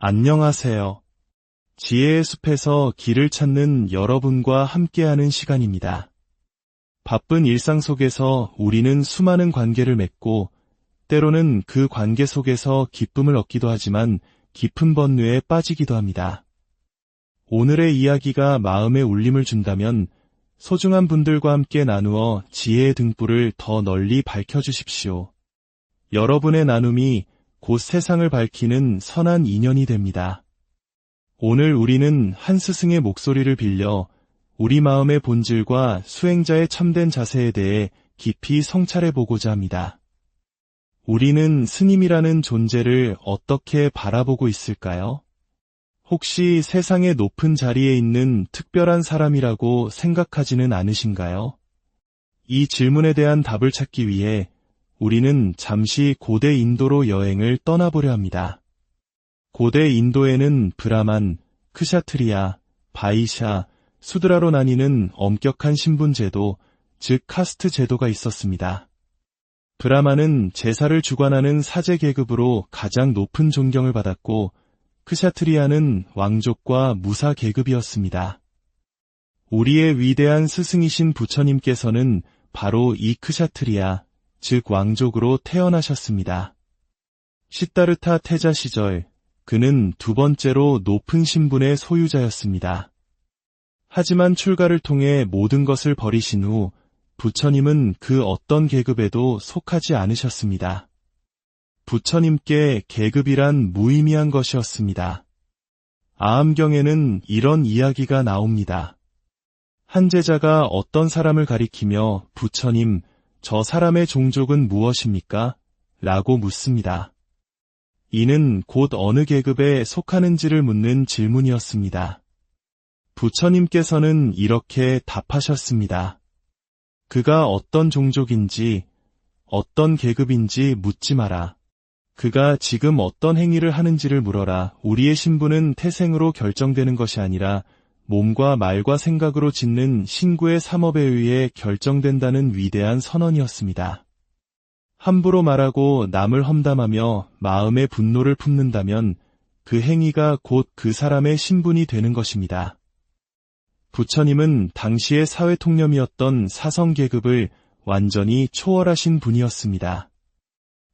안녕하세요. 지혜의 숲에서 길을 찾는 여러분과 함께하는 시간입니다. 바쁜 일상 속에서 우리는 수많은 관계를 맺고 때로는 그 관계 속에서 기쁨을 얻기도 하지만 깊은 번뇌에 빠지기도 합니다. 오늘의 이야기가 마음에 울림을 준다면 소중한 분들과 함께 나누어 지혜의 등불을 더 널리 밝혀주십시오. 여러분의 나눔이 곧 세상을 밝히는 선한 인연이 됩니다. 오늘 우리는 한 스승의 목소리를 빌려 우리 마음의 본질과 수행자의 참된 자세에 대해 깊이 성찰해보고자 합니다. 우리는 스님이라는 존재를 어떻게 바라보고 있을까요? 혹시 세상의 높은 자리에 있는 특별한 사람이라고 생각하지는 않으신가요? 이 질문에 대한 답을 찾기 위해 우리는 잠시 고대 인도로 여행을 떠나보려 합니다. 고대 인도에는 브라만, 크샤트리아, 바이샤, 수드라로 나뉘는 엄격한 신분제도, 즉 카스트 제도가 있었습니다. 브라만은 제사를 주관하는 사제 계급으로 가장 높은 존경을 받았고 크샤트리아는 왕족과 무사 계급이었습니다. 우리의 위대한 스승이신 부처님께서는 바로 이 크샤트리아, 즉 왕족으로 태어나셨습니다. 시다르타 태자 시절 그는 두 번째로 높은 신분의 소유자였습니다. 하지만 출가를 통해 모든 것을 버리신 후 부처님은 그 어떤 계급에도 속하지 않으셨습니다. 부처님께 계급이란 무의미한 것이었습니다. 아함경에는 이런 이야기가 나옵니다. 한 제자가 어떤 사람을 가리키며 부처님, 저 사람의 종족은 무엇입니까? 라고 묻습니다. 이는 곧 어느 계급에 속하는지를 묻는 질문이었습니다. 부처님께서는 이렇게 답하셨습니다. 그가 어떤 종족인지, 어떤 계급인지 묻지 마라. 그가 지금 어떤 행위를 하는지를 물어라. 우리의 신분은 태생으로 결정되는 것이 아니라 몸과 말과 생각으로 짓는 신구의 삼업에 의해 결정된다는 위대한 선언이었습니다. 함부로 말하고 남을 험담하며 마음의 분노를 품는다면 그 행위가 곧 그 사람의 신분이 되는 것입니다. 부처님은 당시의 사회 통념이었던 사성계급을 완전히 초월하신 분이었습니다.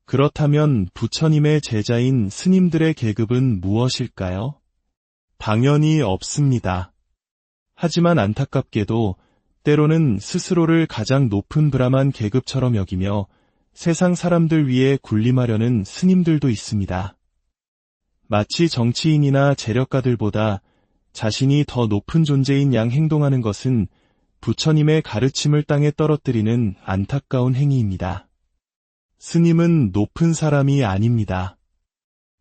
그렇다면 부처님의 제자인 스님들의 계급은 무엇일까요? 당연히 없습니다. 하지만 안타깝게도 때로는 스스로를 가장 높은 브라만 계급처럼 여기며 세상 사람들 위에 군림하려는 스님들도 있습니다. 마치 정치인이나 재력가들보다 자신이 더 높은 존재인 양 행동하는 것은 부처님의 가르침을 땅에 떨어뜨리는 안타까운 행위입니다. 스님은 높은 사람이 아닙니다.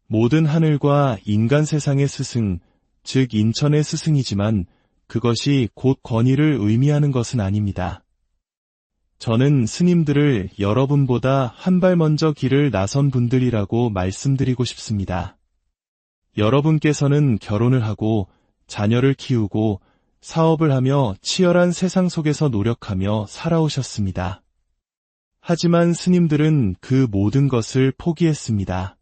모든 하늘과 인간 세상의 스승, 즉 인천의 스승이지만 그것이 곧 권위를 의미하는 것은 아닙니다. 저는 스님들을 여러분보다 한 발 먼저 길을 나선 분들이라고 말씀드리고 싶습니다. 여러분께서는 결혼을 하고 자녀를 키우고 사업을 하며 치열한 세상 속에서 노력하며 살아오셨습니다. 하지만 스님들은 그 모든 것을 포기했습니다.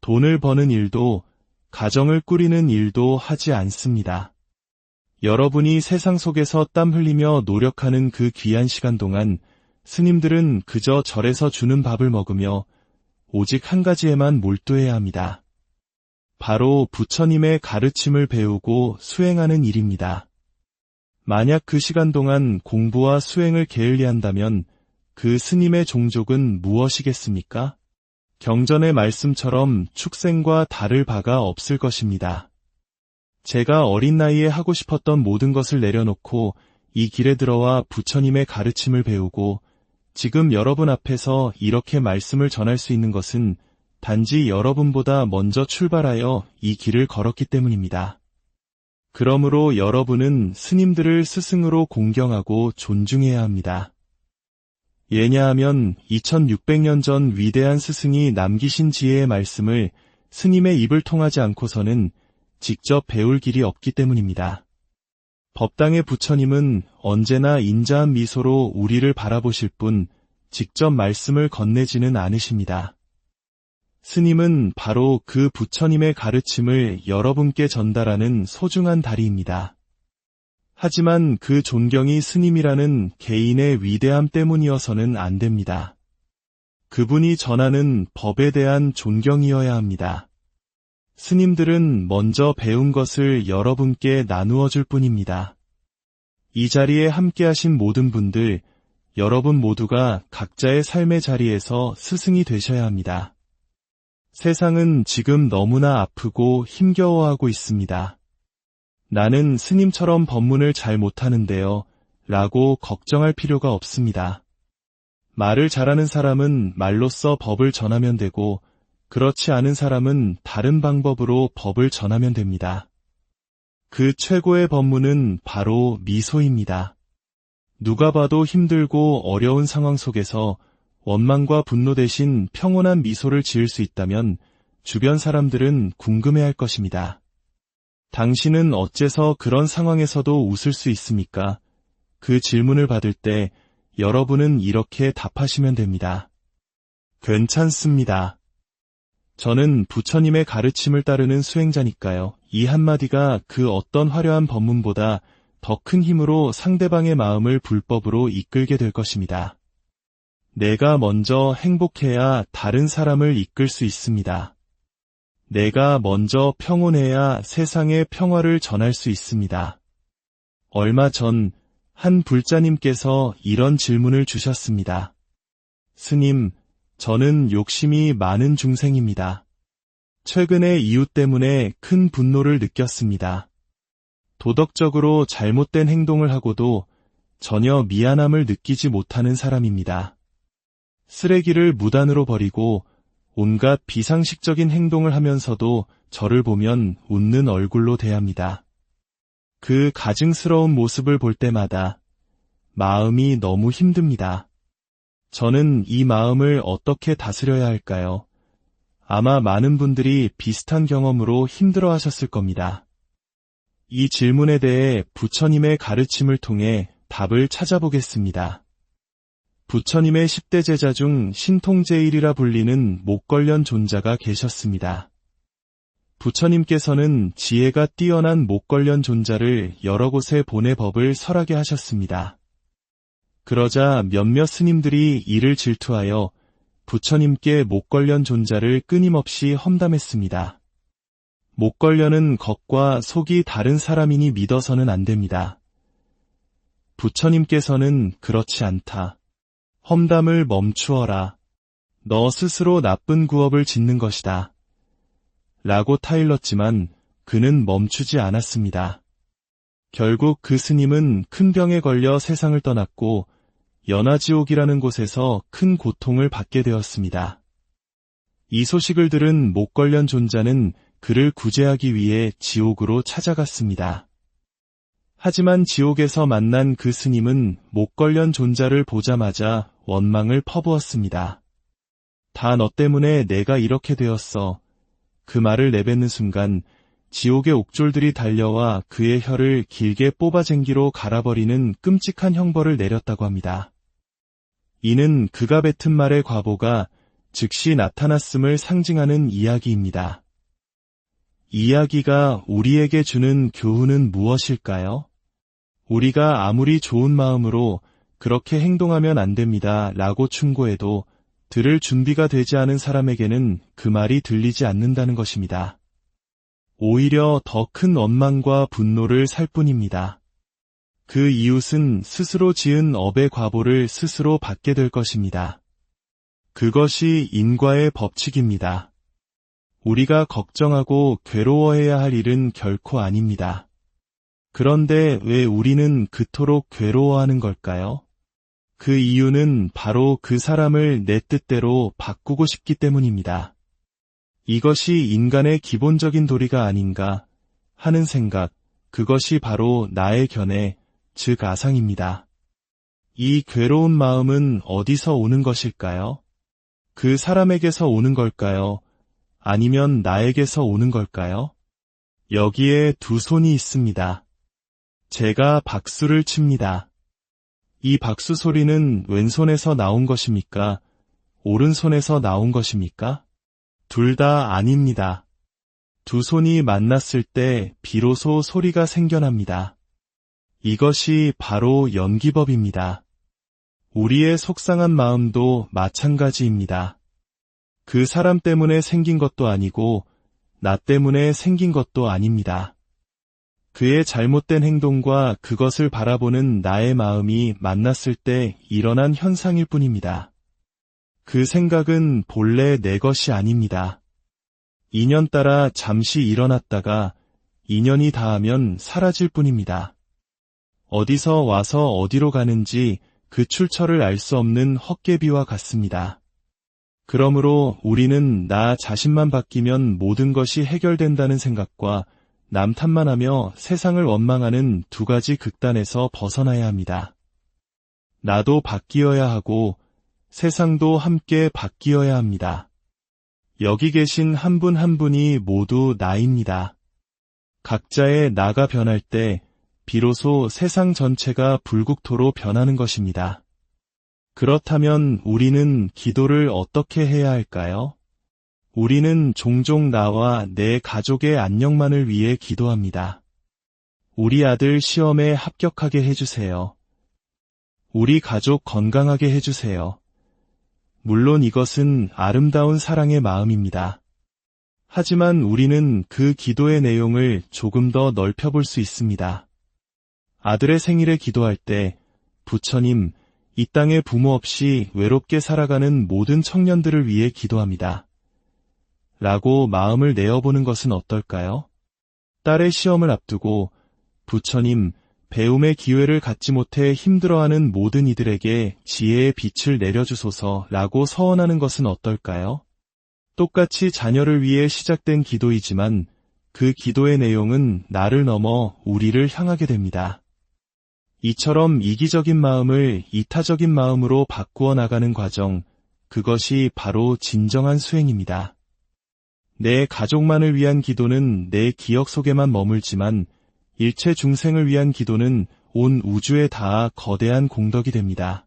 돈을 버는 일도, 가정을 꾸리는 일도 하지 않습니다. 여러분이 세상 속에서 땀 흘리며 노력하는 그 귀한 시간 동안 스님들은 그저 절에서 주는 밥을 먹으며 오직 한 가지에만 몰두해야 합니다. 바로 부처님의 가르침을 배우고 수행하는 일입니다. 만약 그 시간 동안 공부와 수행을 게을리한다면 그 스님의 종족은 무엇이겠습니까? 경전의 말씀처럼 축생과 다를 바가 없을 것입니다. 제가 어린 나이에 하고 싶었던 모든 것을 내려놓고 이 길에 들어와 부처님의 가르침을 배우고 지금 여러분 앞에서 이렇게 말씀을 전할 수 있는 것은 단지 여러분보다 먼저 출발하여 이 길을 걸었기 때문입니다. 그러므로 여러분은 스님들을 스승으로 공경하고 존중해야 합니다. 왜냐하면 2600년 전 위대한 스승이 남기신 지혜의 말씀을 스님의 입을 통하지 않고서는 직접 배울 길이 없기 때문입니다. 법당의 부처님은 언제나 인자한 미소로 우리를 바라보실 뿐 직접 말씀을 건네지는 않으십니다. 스님은 바로 그 부처님의 가르침을 여러분께 전달하는 소중한 다리입니다. 하지만 그 존경이 스님이라는 개인의 위대함 때문이어서는 안 됩니다. 그분이 전하는 법에 대한 존경이어야 합니다. 스님들은 먼저 배운 것을 여러분께 나누어 줄 뿐입니다. 이 자리에 함께하신 모든 분들, 여러분 모두가 각자의 삶의 자리에서 스승이 되셔야 합니다. 세상은 지금 너무나 아프고 힘겨워하고 있습니다. 나는 스님처럼 법문을 잘 못하는데요, 라고 걱정할 필요가 없습니다. 말을 잘하는 사람은 말로써 법을 전하면 되고, 그렇지 않은 사람은 다른 방법으로 법을 전하면 됩니다. 그 최고의 법문은 바로 미소입니다. 누가 봐도 힘들고 어려운 상황 속에서 원망과 분노 대신 평온한 미소를 지을 수 있다면 주변 사람들은 궁금해할 것입니다. 당신은 어째서 그런 상황에서도 웃을 수 있습니까? 그 질문을 받을 때 여러분은 이렇게 답하시면 됩니다. 괜찮습니다. 저는 부처님의 가르침을 따르는 수행자니까요. 이 한마디가 그 어떤 화려한 법문보다 더 큰 힘으로 상대방의 마음을 불법으로 이끌게 될 것입니다. 내가 먼저 행복해야 다른 사람을 이끌 수 있습니다. 내가 먼저 평온해야 세상에 평화를 전할 수 있습니다. 얼마 전 한 불자님께서 이런 질문을 주셨습니다. 스님, 저는 욕심이 많은 중생입니다. 최근에 이웃 때문에 큰 분노를 느꼈습니다. 도덕적으로 잘못된 행동을 하고도 전혀 미안함을 느끼지 못하는 사람입니다. 쓰레기를 무단으로 버리고 온갖 비상식적인 행동을 하면서도 저를 보면 웃는 얼굴로 대합니다. 그 가증스러운 모습을 볼 때마다 마음이 너무 힘듭니다. 저는 이 마음을 어떻게 다스려야 할까요? 아마 많은 분들이 비슷한 경험으로 힘들어 하셨을 겁니다. 이 질문에 대해 부처님의 가르침을 통해 답을 찾아보겠습니다. 부처님의 10대 제자 중 신통제일이라 불리는 목걸련 존자가 계셨습니다. 부처님께서는 지혜가 뛰어난 목걸련 존자를 여러 곳에 보내 법을 설하게 하셨습니다. 그러자 몇몇 스님들이 이를 질투하여 부처님께 목걸련 존자를 끊임없이 험담했습니다. 목걸련은 겉과 속이 다른 사람이니 믿어서는 안 됩니다. 부처님께서는 그렇지 않다. 험담을 멈추어라. 너 스스로 나쁜 구업을 짓는 것이다. 라고 타일렀지만 그는 멈추지 않았습니다. 결국 그 스님은 큰 병에 걸려 세상을 떠났고 연화지옥이라는 곳에서 큰 고통을 받게 되었습니다. 이 소식을 들은 목걸련 존자는 그를 구제하기 위해 지옥으로 찾아갔습니다. 하지만 지옥에서 만난 그 스님은 목걸련 존자를 보자마자 원망을 퍼부었습니다. 다 너 때문에 내가 이렇게 되었어. 그 말을 내뱉는 순간 지옥의 옥졸들이 달려와 그의 혀를 길게 뽑아쟁기로 갈아버리는 끔찍한 형벌을 내렸다고 합니다. 이는 그가 뱉은 말의 과보가 즉시 나타났음을 상징하는 이야기입니다. 이 이야기가 우리에게 주는 교훈은 무엇일까요? 우리가 아무리 좋은 마음으로 그렇게 행동하면 안 됩니다 라고 충고해도 들을 준비가 되지 않은 사람에게는 그 말이 들리지 않는다는 것입니다. 오히려 더 큰 원망과 분노를 살 뿐입니다. 그 이웃은 스스로 지은 업의 과보를 스스로 받게 될 것입니다. 그것이 인과의 법칙입니다. 우리가 걱정하고 괴로워해야 할 일은 결코 아닙니다. 그런데 왜 우리는 그토록 괴로워하는 걸까요? 그 이유는 바로 그 사람을 내 뜻대로 바꾸고 싶기 때문입니다. 이것이 인간의 기본적인 도리가 아닌가 하는 생각, 그것이 바로 나의 견해, 즉 아상입니다. 이 괴로운 마음은 어디서 오는 것일까요? 그 사람에게서 오는 걸까요? 아니면 나에게서 오는 걸까요? 여기에 두 손이 있습니다. 제가 박수를 칩니다. 이 박수 소리는 왼손에서 나온 것입니까? 오른손에서 나온 것입니까? 둘 다 아닙니다. 두 손이 만났을 때 비로소 소리가 생겨납니다. 이것이 바로 연기법입니다. 우리의 속상한 마음도 마찬가지입니다. 그 사람 때문에 생긴 것도 아니고 나 때문에 생긴 것도 아닙니다. 그의 잘못된 행동과 그것을 바라보는 나의 마음이 만났을 때 일어난 현상일 뿐입니다. 그 생각은 본래 내 것이 아닙니다. 인연 따라 잠시 일어났다가 인연이 닿으면 사라질 뿐입니다. 어디서 와서 어디로 가는지 그 출처를 알 수 없는 헛개비와 같습니다. 그러므로 우리는 나 자신만 바뀌면 모든 것이 해결된다는 생각과 남 탓만 하며 세상을 원망하는 두 가지 극단에서 벗어나야 합니다. 나도 바뀌어야 하고 세상도 함께 바뀌어야 합니다. 여기 계신 한 분 한 분이 모두 나입니다. 각자의 나가 변할 때 비로소 세상 전체가 불국토로 변하는 것입니다. 그렇다면 우리는 기도를 어떻게 해야 할까요? 우리는 종종 나와 내 가족의 안녕만을 위해 기도합니다. 우리 아들 시험에 합격하게 해주세요. 우리 가족 건강하게 해주세요. 물론 이것은 아름다운 사랑의 마음입니다. 하지만 우리는 그 기도의 내용을 조금 더 넓혀볼 수 있습니다. 아들의 생일에 기도할 때 부처님, 이 땅에 부모 없이 외롭게 살아가는 모든 청년들을 위해 기도합니다. 라고 마음을 내어보는 것은 어떨까요? 딸의 시험을 앞두고 부처님, 배움의 기회를 갖지 못해 힘들어하는 모든 이들에게 지혜의 빛을 내려주소서 라고 서원하는 것은 어떨까요? 똑같이 자녀를 위해 시작된 기도이지만 그 기도의 내용은 나를 넘어 우리를 향하게 됩니다. 이처럼 이기적인 마음을 이타적인 마음으로 바꾸어 나가는 과정, 그것이 바로 진정한 수행입니다. 내 가족만을 위한 기도는 내 기억 속에만 머물지만 일체 중생을 위한 기도는 온 우주에 닿아 거대한 공덕이 됩니다.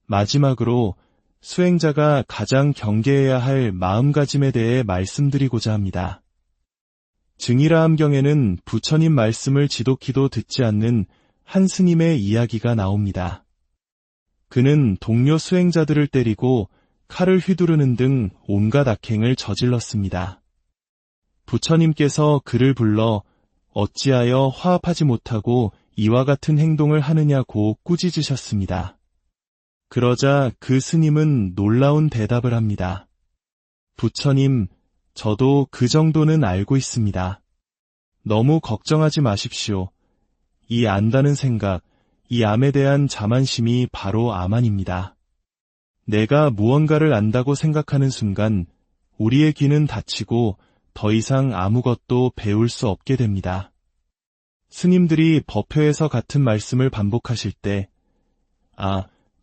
마지막으로 수행자가 가장 경계해야 할 마음가짐에 대해 말씀드리고자 합니다. 증이라함경에는 부처님 말씀을 지독히도 듣지 않는 한 스님의 이야기가 나옵니다. 그는 동료 수행자들을 때리고 칼을 휘두르는 등 온갖 악행을 저질렀습니다. 부처님께서 그를 불러 어찌하여 화합하지 못하고 이와 같은 행동을 하느냐고 꾸짖으셨습니다. 그러자 그 스님은 놀라운 대답을 합니다. 부처님, 저도 그 정도는 알고 있습니다. 너무 걱정하지 마십시오. 이 안다는 생각, 이 암에 대한 자만심이 바로 암안입니다. 내가 무언가를 안다고 생각하는 순간 우리의 귀는 닫히고 더 이상 아무것도 배울 수 없게 됩니다. 스님들이 법회에서 같은 말씀을 반복하실 때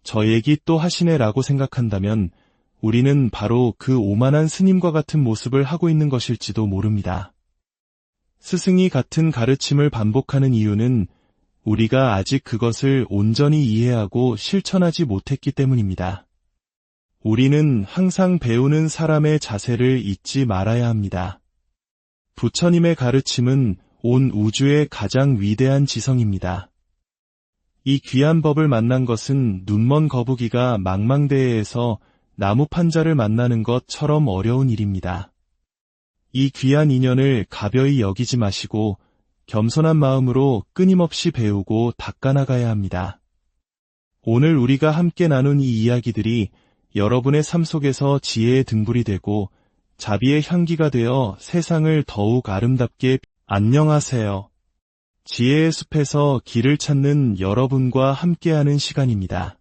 저 얘기 또 하시네 라고 생각한다면 우리는 바로 그 오만한 스님과 같은 모습을 하고 있는 것일지도 모릅니다. 스승이 같은 가르침을 반복하는 이유는 우리가 아직 그것을 온전히 이해하고 실천하지 못했기 때문입니다. 우리는 항상 배우는 사람의 자세를 잊지 말아야 합니다. 부처님의 가르침은 온 우주의 가장 위대한 지성입니다. 이 귀한 법을 만난 것은 눈먼 거북이가 망망대해에서 나무 판자를 만나는 것처럼 어려운 일입니다. 이 귀한 인연을 가벼이 여기지 마시고 겸손한 마음으로 끊임없이 배우고 닦아나가야 합니다. 오늘 우리가 함께 나눈 이 이야기들이 여러분의 삶 속에서 지혜의 등불이 되고 자비의 향기가 되어 세상을 더욱 아름답게 안녕하세요. 지혜의 숲에서 길을 찾는 여러분과 함께하는 시간입니다.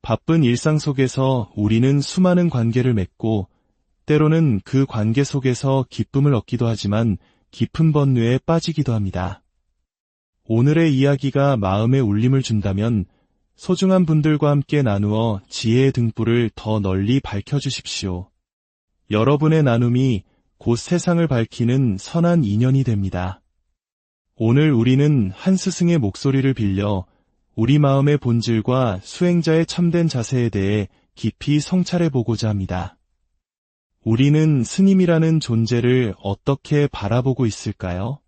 바쁜 일상 속에서 우리는 수많은 관계를 맺고 때로는 그 관계 속에서 기쁨을 얻기도 하지만 깊은 번뇌에 빠지기도 합니다. 오늘의 이야기가 마음에 울림을 준다면 소중한 분들과 함께 나누어 지혜의 등불을 더 널리 밝혀주십시오. 여러분의 나눔이 곧 세상을 밝히는 선한 인연이 됩니다. 오늘 우리는 한 스승의 목소리를 빌려 우리 마음의 본질과 수행자의 참된 자세에 대해 깊이 성찰해 보고자 합니다. 우리는 스님이라는 존재를 어떻게 바라보고 있을까요?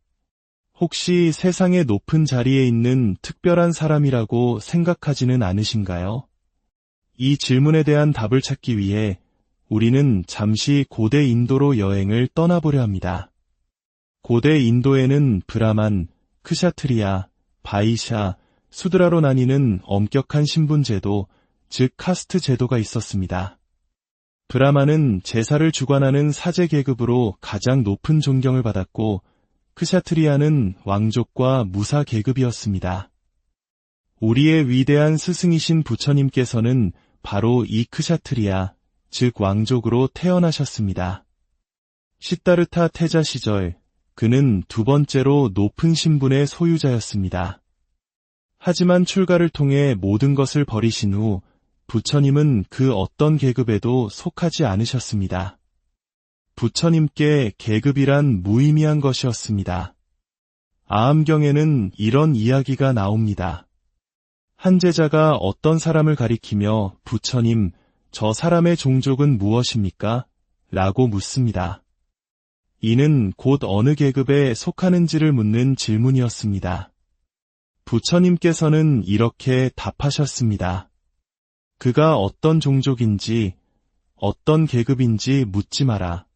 혹시 세상의 높은 자리에 있는 특별한 사람이라고 생각하지는 않으신가요? 이 질문에 대한 답을 찾기 위해 우리는 잠시 고대 인도로 여행을 떠나보려 합니다. 고대 인도에는 브라만, 크샤트리아, 바이샤, 수드라로 나뉘는 엄격한 신분제도, 즉 카스트 제도가 있었습니다. 브라만은 제사를 주관하는 사제 계급으로 가장 높은 존경을 받았고, 크샤트리아는 왕족과 무사 계급이었습니다. 우리의 위대한 스승이신 부처님께서는 바로 이 크샤트리아, 즉 왕족으로 태어나셨습니다. 시다르타 태자 시절 그는 두 번째로 높은 신분의 소유자였습니다. 하지만 출가를 통해 모든 것을 버리신 후 부처님은 그 어떤 계급에도 속하지 않으셨습니다. 부처님께 계급이란 무의미한 것이었습니다. 아함경에는 이런 이야기가 나옵니다. 한 제자가 어떤 사람을 가리키며 부처님, 저 사람의 종족은 무엇입니까? 라고 묻습니다. 이는 곧 어느 계급에 속하는지를 묻는 질문이었습니다. 부처님께서는 이렇게 답하셨습니다. 그가 어떤 종족인지, 어떤 계급인지 묻지 마라.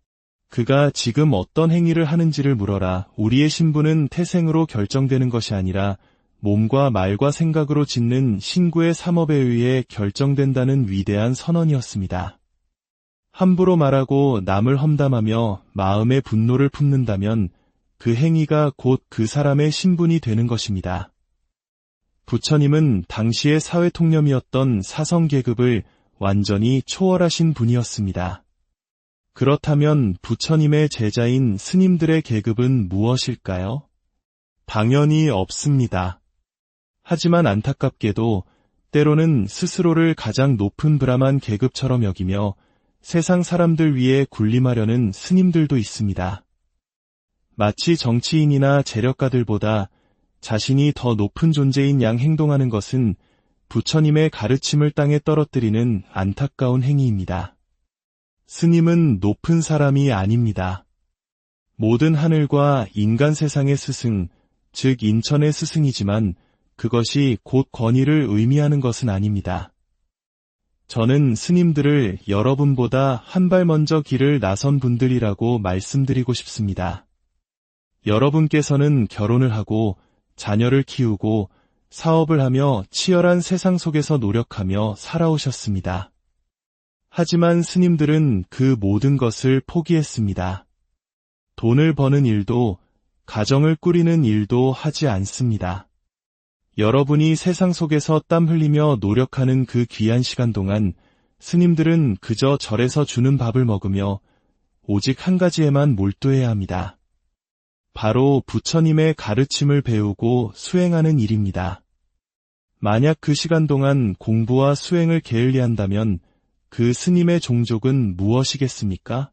그가 지금 어떤 행위를 하는지를 물어라. 우리의 신분은 태생으로 결정되는 것이 아니라 몸과 말과 생각으로 짓는 신구의 삼업에 의해 결정된다는 위대한 선언이었습니다. 함부로 말하고 남을 험담하며 마음의 분노를 품는다면 그 행위가 곧 그 사람의 신분이 되는 것입니다. 부처님은 당시의 사회 통념이었던 사성계급을 완전히 초월하신 분이었습니다. 그렇다면 부처님의 제자인 스님들의 계급은 무엇일까요? 당연히 없습니다. 하지만 안타깝게도 때로는 스스로를 가장 높은 브라만 계급처럼 여기며 세상 사람들 위에 군림하려는 스님들도 있습니다. 마치 정치인이나 재력가들보다 자신이 더 높은 존재인 양 행동하는 것은 부처님의 가르침을 땅에 떨어뜨리는 안타까운 행위입니다. 스님은 높은 사람이 아닙니다. 모든 하늘과 인간 세상의 스승, 즉 인천의 스승이지만 그것이 곧 권위를 의미하는 것은 아닙니다. 저는 스님들을 여러분보다 한 발 먼저 길을 나선 분들이라고 말씀드리고 싶습니다. 여러분께서는 결혼을 하고 자녀를 키우고 사업을 하며 치열한 세상 속에서 노력하며 살아오셨습니다. 하지만 스님들은 그 모든 것을 포기했습니다. 돈을 버는 일도, 가정을 꾸리는 일도 하지 않습니다. 여러분이 세상 속에서 땀 흘리며 노력하는 그 귀한 시간 동안 스님들은 그저 절에서 주는 밥을 먹으며 오직 한 가지에만 몰두해야 합니다. 바로 부처님의 가르침을 배우고 수행하는 일입니다. 만약 그 시간 동안 공부와 수행을 게을리한다면 그 스님의 종족은 무엇이겠습니까?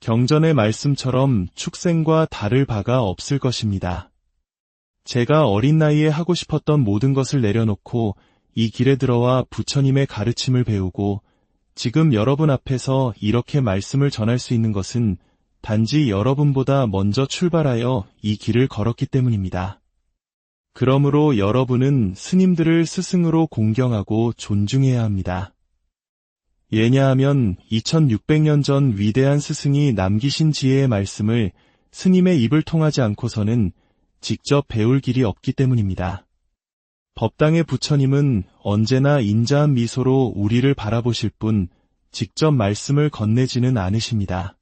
경전의 말씀처럼 축생과 다를 바가 없을 것입니다. 제가 어린 나이에 하고 싶었던 모든 것을 내려놓고 이 길에 들어와 부처님의 가르침을 배우고 지금 여러분 앞에서 이렇게 말씀을 전할 수 있는 것은 단지 여러분보다 먼저 출발하여 이 길을 걸었기 때문입니다. 그러므로 여러분은 스님들을 스승으로 공경하고 존중해야 합니다. 왜냐하면 2600년 전 위대한 스승이 남기신 지혜의 말씀을 스님의 입을 통하지 않고서는 직접 배울 길이 없기 때문입니다. 법당의 부처님은 언제나 인자한 미소로 우리를 바라보실 뿐 직접 말씀을 건네지는 않으십니다.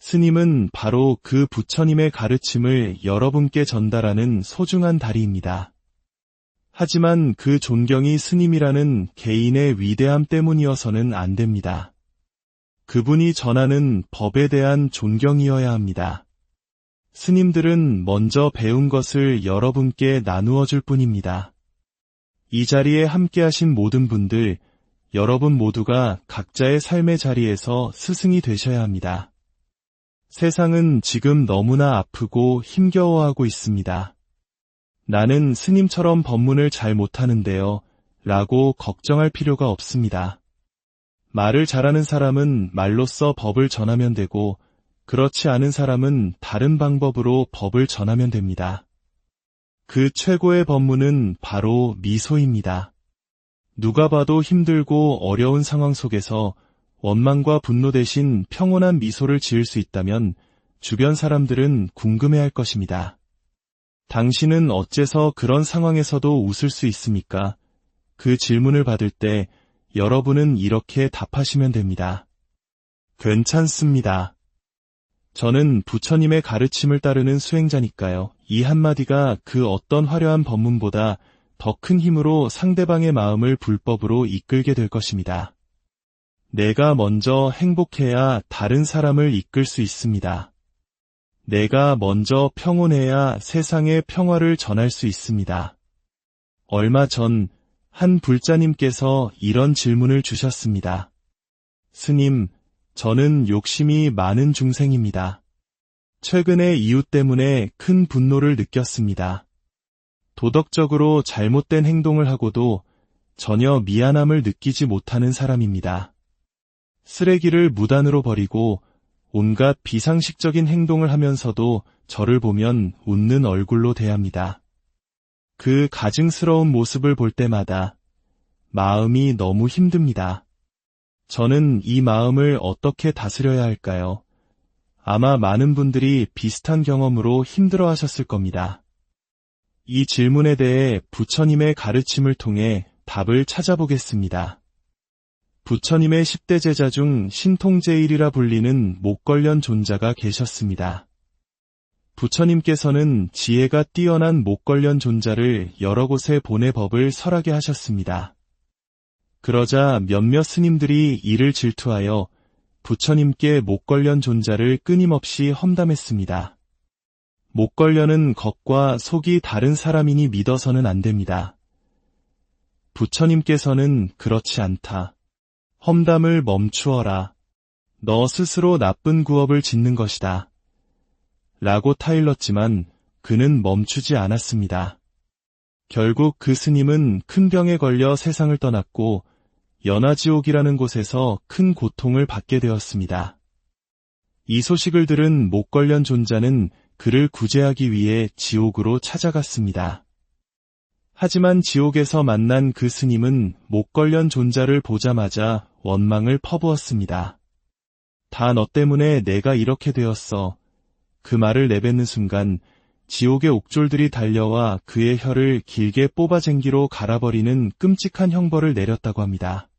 스님은 바로 그 부처님의 가르침을 여러분께 전달하는 소중한 다리입니다. 하지만 그 존경이 스님이라는 개인의 위대함 때문이어서는 안 됩니다. 그분이 전하는 법에 대한 존경이어야 합니다. 스님들은 먼저 배운 것을 여러분께 나누어 줄 뿐입니다. 이 자리에 함께하신 모든 분들, 여러분 모두가 각자의 삶의 자리에서 스승이 되셔야 합니다. 세상은 지금 너무나 아프고 힘겨워하고 있습니다. 나는 스님처럼 법문을 잘 못하는데요, 라고 걱정할 필요가 없습니다. 말을 잘하는 사람은 말로써 법을 전하면 되고, 그렇지 않은 사람은 다른 방법으로 법을 전하면 됩니다. 그 최고의 법문은 바로 미소입니다. 누가 봐도 힘들고 어려운 상황 속에서 원망과 분노 대신 평온한 미소를 지을 수 있다면 주변 사람들은 궁금해할 것입니다. 당신은 어째서 그런 상황에서도 웃을 수 있습니까? 그 질문을 받을 때 여러분은 이렇게 답하시면 됩니다. 괜찮습니다. 저는 부처님의 가르침을 따르는 수행자니까요. 이 한마디가 그 어떤 화려한 법문보다 더 큰 힘으로 상대방의 마음을 불법으로 이끌게 될 것입니다. 내가 먼저 행복해야 다른 사람을 이끌 수 있습니다. 내가 먼저 평온해야 세상에 평화를 전할 수 있습니다. 얼마 전 한 불자님께서 이런 질문을 주셨습니다. 스님, 저는 욕심이 많은 중생입니다. 최근에 이웃 때문에 큰 분노를 느꼈습니다. 도덕적으로 잘못된 행동을 하고도 전혀 미안함을 느끼지 못하는 사람입니다. 쓰레기를 무단으로 버리고 온갖 비상식적인 행동을 하면서도 저를 보면 웃는 얼굴로 대합니다. 그 가증스러운 모습을 볼 때마다 마음이 너무 힘듭니다. 저는 이 마음을 어떻게 다스려야 할까요? 아마 많은 분들이 비슷한 경험으로 힘들어 하셨을 겁니다. 이 질문에 대해 부처님의 가르침을 통해 답을 찾아보겠습니다. 부처님의 10대 제자 중 신통제일이라 불리는 목걸련 존자가 계셨습니다. 부처님께서는 지혜가 뛰어난 목걸련 존자를 여러 곳에 보내 법을 설하게 하셨습니다. 그러자 몇몇 스님들이 이를 질투하여 부처님께 목걸련 존자를 끊임없이 험담했습니다. 목걸련은 겉과 속이 다른 사람이니 믿어서는 안 됩니다. 부처님께서는 그렇지 않다. 험담을 멈추어라. 너 스스로 나쁜 구업을 짓는 것이다. 라고 타일렀지만 그는 멈추지 않았습니다. 결국 그 스님은 큰 병에 걸려 세상을 떠났고 연화지옥이라는 곳에서 큰 고통을 받게 되었습니다. 이 소식을 들은 목걸련 존자는 그를 구제하기 위해 지옥으로 찾아갔습니다. 하지만 지옥에서 만난 그 스님은 목걸련 존자를 보자마자 원망을 퍼부었습니다. 다 너 때문에 내가 이렇게 되었어. 그 말을 내뱉는 순간 지옥의 옥졸들이 달려와 그의 혀를 길게 뽑아쟁기로 갈아버리는 끔찍한 형벌을 내렸다고 합니다.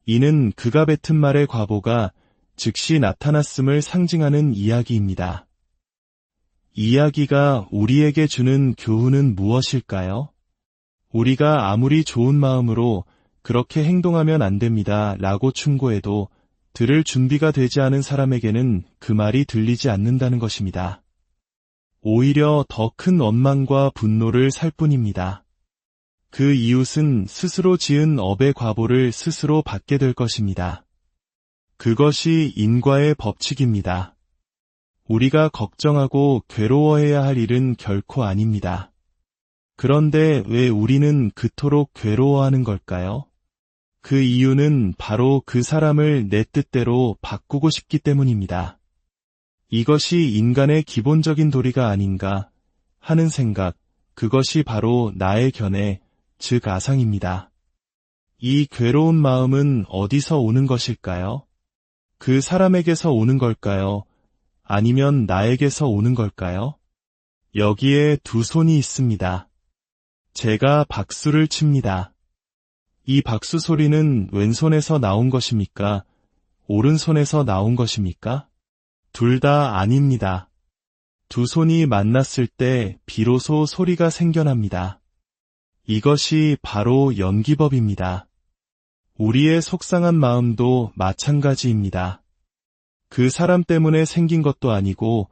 이는 그가 뱉은 말의 과보가 즉시 나타났음을 상징하는 이야기입니다. 이 이야기가 우리에게 주는 교훈은 무엇일까요? 우리가 아무리 좋은 마음으로 그렇게 행동하면 안 됩니다 라고 충고해도 들을 준비가 되지 않은 사람에게는 그 말이 들리지 않는다는 것입니다. 오히려 더 큰 원망과 분노를 살 뿐입니다. 그 이웃은 스스로 지은 업의 과보를 스스로 받게 될 것입니다. 그것이 인과의 법칙입니다. 우리가 걱정하고 괴로워해야 할 일은 결코 아닙니다. 그런데 왜 우리는 그토록 괴로워하는 걸까요? 그 이유는 바로 그 사람을 내 뜻대로 바꾸고 싶기 때문입니다. 이것이 인간의 기본적인 도리가 아닌가 하는 생각, 그것이 바로 나의 견해, 즉 아상입니다. 이 괴로운 마음은 어디서 오는 것일까요? 그 사람에게서 오는 걸까요? 아니면 나에게서 오는 걸까요? 여기에 두 손이 있습니다. 제가 박수를 칩니다. 이 박수 소리는 왼손에서 나온 것입니까? 오른손에서 나온 것입니까? 둘 다 아닙니다. 두 손이 만났을 때 비로소 소리가 생겨납니다. 이것이 바로 연기법입니다. 우리의 속상한 마음도 마찬가지입니다. 그 사람 때문에 생긴 것도 아니고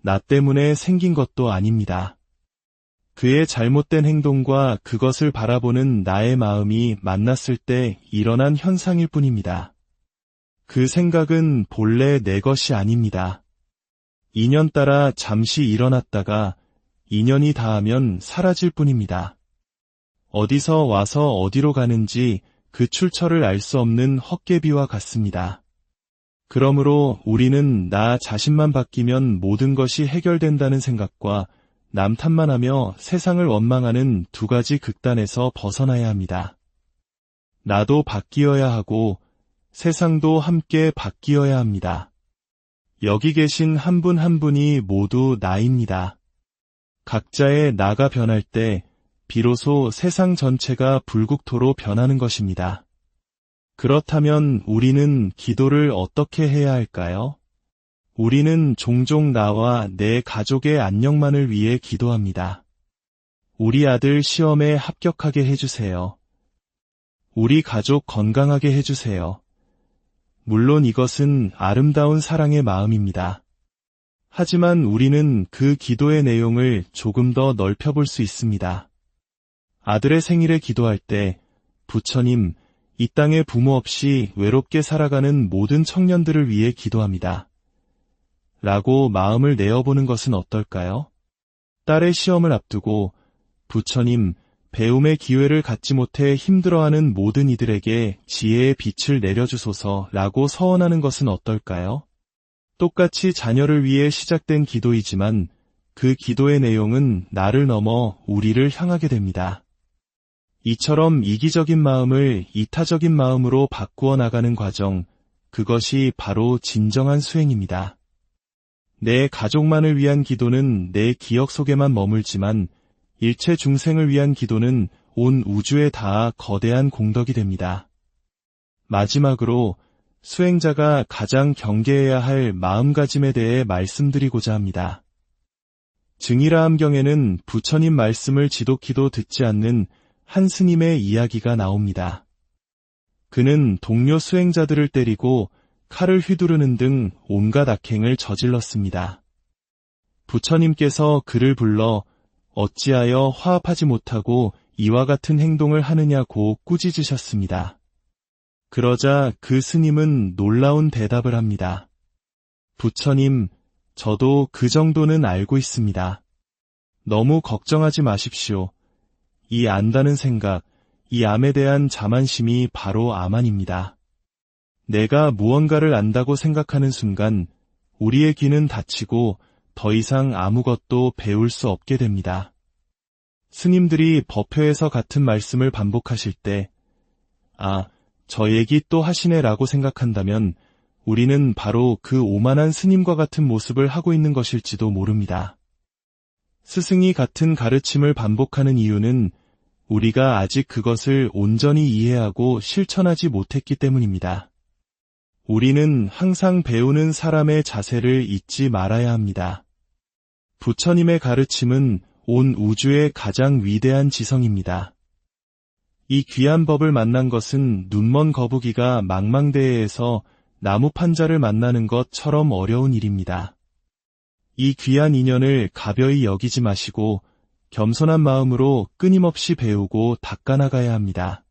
나 때문에 생긴 것도 아닙니다. 그의 잘못된 행동과 그것을 바라보는 나의 마음이 만났을 때 일어난 현상일 뿐입니다. 그 생각은 본래 내 것이 아닙니다. 인연 따라 잠시 일어났다가 인연이 닿으면 사라질 뿐입니다. 어디서 와서 어디로 가는지 그 출처를 알 수 없는 헛개비와 같습니다. 그러므로 우리는 나 자신만 바뀌면 모든 것이 해결된다는 생각과 남 탓만 하며 세상을 원망하는 두 가지 극단에서 벗어나야 합니다. 나도 바뀌어야 하고 세상도 함께 바뀌어야 합니다. 여기 계신 한 분 한 분이 모두 나입니다. 각자의 나가 변할 때 비로소 세상 전체가 불국토로 변하는 것입니다. 그렇다면 우리는 기도를 어떻게 해야 할까요? 우리는 종종 나와 내 가족의 안녕만을 위해 기도합니다. 우리 아들 시험에 합격하게 해주세요. 우리 가족 건강하게 해주세요. 물론 이것은 아름다운 사랑의 마음입니다. 하지만 우리는 그 기도의 내용을 조금 더 넓혀볼 수 있습니다. 아들의 생일에 기도할 때 부처님, 이 땅에 부모 없이 외롭게 살아가는 모든 청년들을 위해 기도합니다. 라고 마음을 내어보는 것은 어떨까요? 딸의 시험을 앞두고 부처님, 배움의 기회를 갖지 못해 힘들어하는 모든 이들에게 지혜의 빛을 내려주소서 라고 서원하는 것은 어떨까요? 똑같이 자녀를 위해 시작된 기도이지만 그 기도의 내용은 나를 넘어 우리를 향하게 됩니다. 이처럼 이기적인 마음을 이타적인 마음으로 바꾸어 나가는 과정, 그것이 바로 진정한 수행입니다. 내 가족만을 위한 기도는 내 기억 속에만 머물지만 일체 중생을 위한 기도는 온 우주에 닿아 거대한 공덕이 됩니다. 마지막으로 수행자가 가장 경계해야 할 마음가짐에 대해 말씀드리고자 합니다. 증이라함경에는 부처님 말씀을 지독히도 듣지 않는 한 스님의 이야기가 나옵니다. 그는 동료 수행자들을 때리고 칼을 휘두르는 등 온갖 악행을 저질렀습니다. 부처님께서 그를 불러 어찌하여 화합하지 못하고 이와 같은 행동을 하느냐고 꾸짖으셨습니다. 그러자 그 스님은 놀라운 대답을 합니다. 부처님, 저도 그 정도는 알고 있습니다. 너무 걱정하지 마십시오. 이 안다는 생각, 이 암에 대한 자만심이 바로 암안입니다. 내가 무언가를 안다고 생각하는 순간 우리의 귀는 닫히고 더 이상 아무것도 배울 수 없게 됩니다. 스님들이 법회에서 같은 말씀을 반복하실 때, 아, 저 얘기 또 하시네 라고 생각한다면 우리는 바로 그 오만한 스님과 같은 모습을 하고 있는 것일지도 모릅니다. 스승이 같은 가르침을 반복하는 이유는 우리가 아직 그것을 온전히 이해하고 실천하지 못했기 때문입니다. 우리는 항상 배우는 사람의 자세를 잊지 말아야 합니다. 부처님의 가르침은 온 우주의 가장 위대한 지성입니다. 이 귀한 법을 만난 것은 눈먼 거북이가 망망대해에서 나무 판자를 만나는 것처럼 어려운 일입니다. 이 귀한 인연을 가벼이 여기지 마시고 겸손한 마음으로 끊임없이 배우고 닦아나가야 합니다.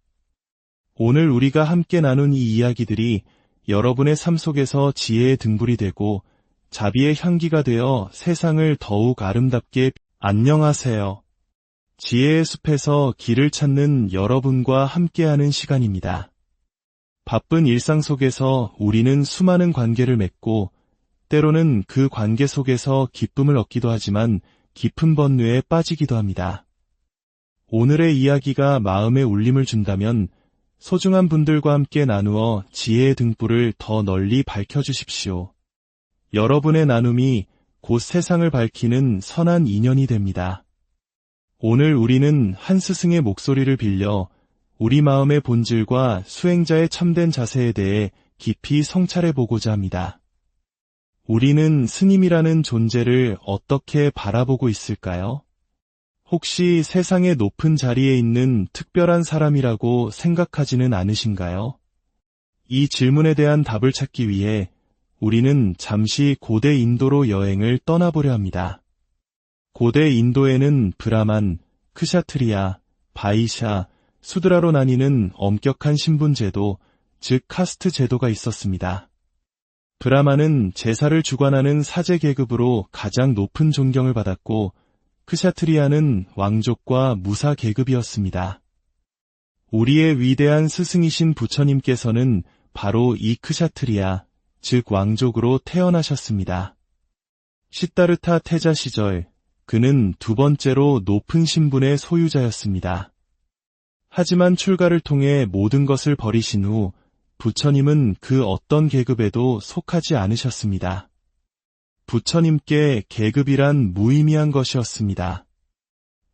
오늘 우리가 함께 나눈 이 이야기들이 여러분의 삶 속에서 지혜의 등불이 되고 자비의 향기가 되어 세상을 더욱 아름답게 안녕하세요. 지혜의 숲에서 길을 찾는 여러분과 함께하는 시간입니다. 바쁜 일상 속에서 우리는 수많은 관계를 맺고 때로는 그 관계 속에서 기쁨을 얻기도 하지만 깊은 번뇌에 빠지기도 합니다. 오늘의 이야기가 마음에 울림을 준다면 소중한 분들과 함께 나누어 지혜의 등불을 더 널리 밝혀주십시오. 여러분의 나눔이 곧 세상을 밝히는 선한 인연이 됩니다. 오늘 우리는 한 스승의 목소리를 빌려 우리 마음의 본질과 수행자의 참된 자세에 대해 깊이 성찰해보고자 합니다. 우리는 스님이라는 존재를 어떻게 바라보고 있을까요? 혹시 세상의 높은 자리에 있는 특별한 사람이라고 생각하지는 않으신가요? 이 질문에 대한 답을 찾기 위해 우리는 잠시 고대 인도로 여행을 떠나보려 합니다. 고대 인도에는 브라만, 크샤트리아, 바이샤, 수드라로 나뉘는 엄격한 신분제도, 즉 카스트 제도가 있었습니다. 브라만은 제사를 주관하는 사제 계급으로 가장 높은 존경을 받았고 크샤트리아는 왕족과 무사 계급이었습니다. 우리의 위대한 스승이신 부처님께서는 바로 이 크샤트리아, 즉 왕족으로 태어나셨습니다. 시타르타 태자 시절 그는 두 번째로 높은 신분의 소유자였습니다. 하지만 출가를 통해 모든 것을 버리신 후 부처님은 그 어떤 계급에도 속하지 않으셨습니다. 부처님께 계급이란 무의미한 것이었습니다.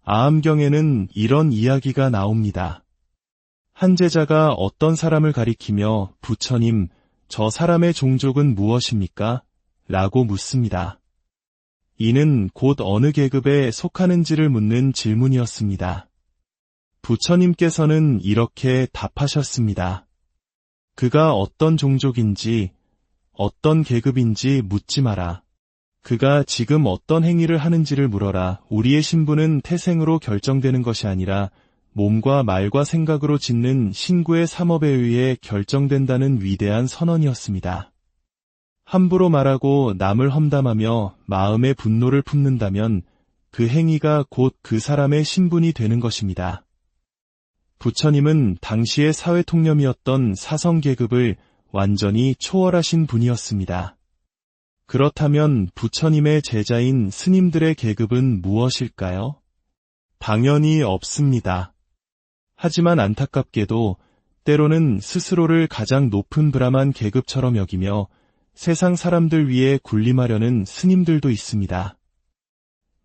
아함경에는 이런 이야기가 나옵니다. 한 제자가 어떤 사람을 가리키며 부처님, 저 사람의 종족은 무엇입니까? 라고 묻습니다. 이는 곧 어느 계급에 속하는지를 묻는 질문이었습니다. 부처님께서는 이렇게 답하셨습니다. 그가 어떤 종족인지, 어떤 계급인지 묻지 마라. 그가 지금 어떤 행위를 하는지를 물어라. 우리의 신분은 태생으로 결정되는 것이 아니라 몸과 말과 생각으로 짓는 신구의 삼업에 의해 결정된다는 위대한 선언이었습니다. 함부로 말하고 남을 험담하며 마음의 분노를 품는다면 그 행위가 곧 그 사람의 신분이 되는 것입니다. 부처님은 당시의 사회통념이었던 사성계급을 완전히 초월하신 분이었습니다. 그렇다면 부처님의 제자인 스님들의 계급은 무엇일까요? 당연히 없습니다. 하지만 안타깝게도 때로는 스스로를 가장 높은 브라만 계급처럼 여기며 세상 사람들 위에 군림하려는 스님들도 있습니다.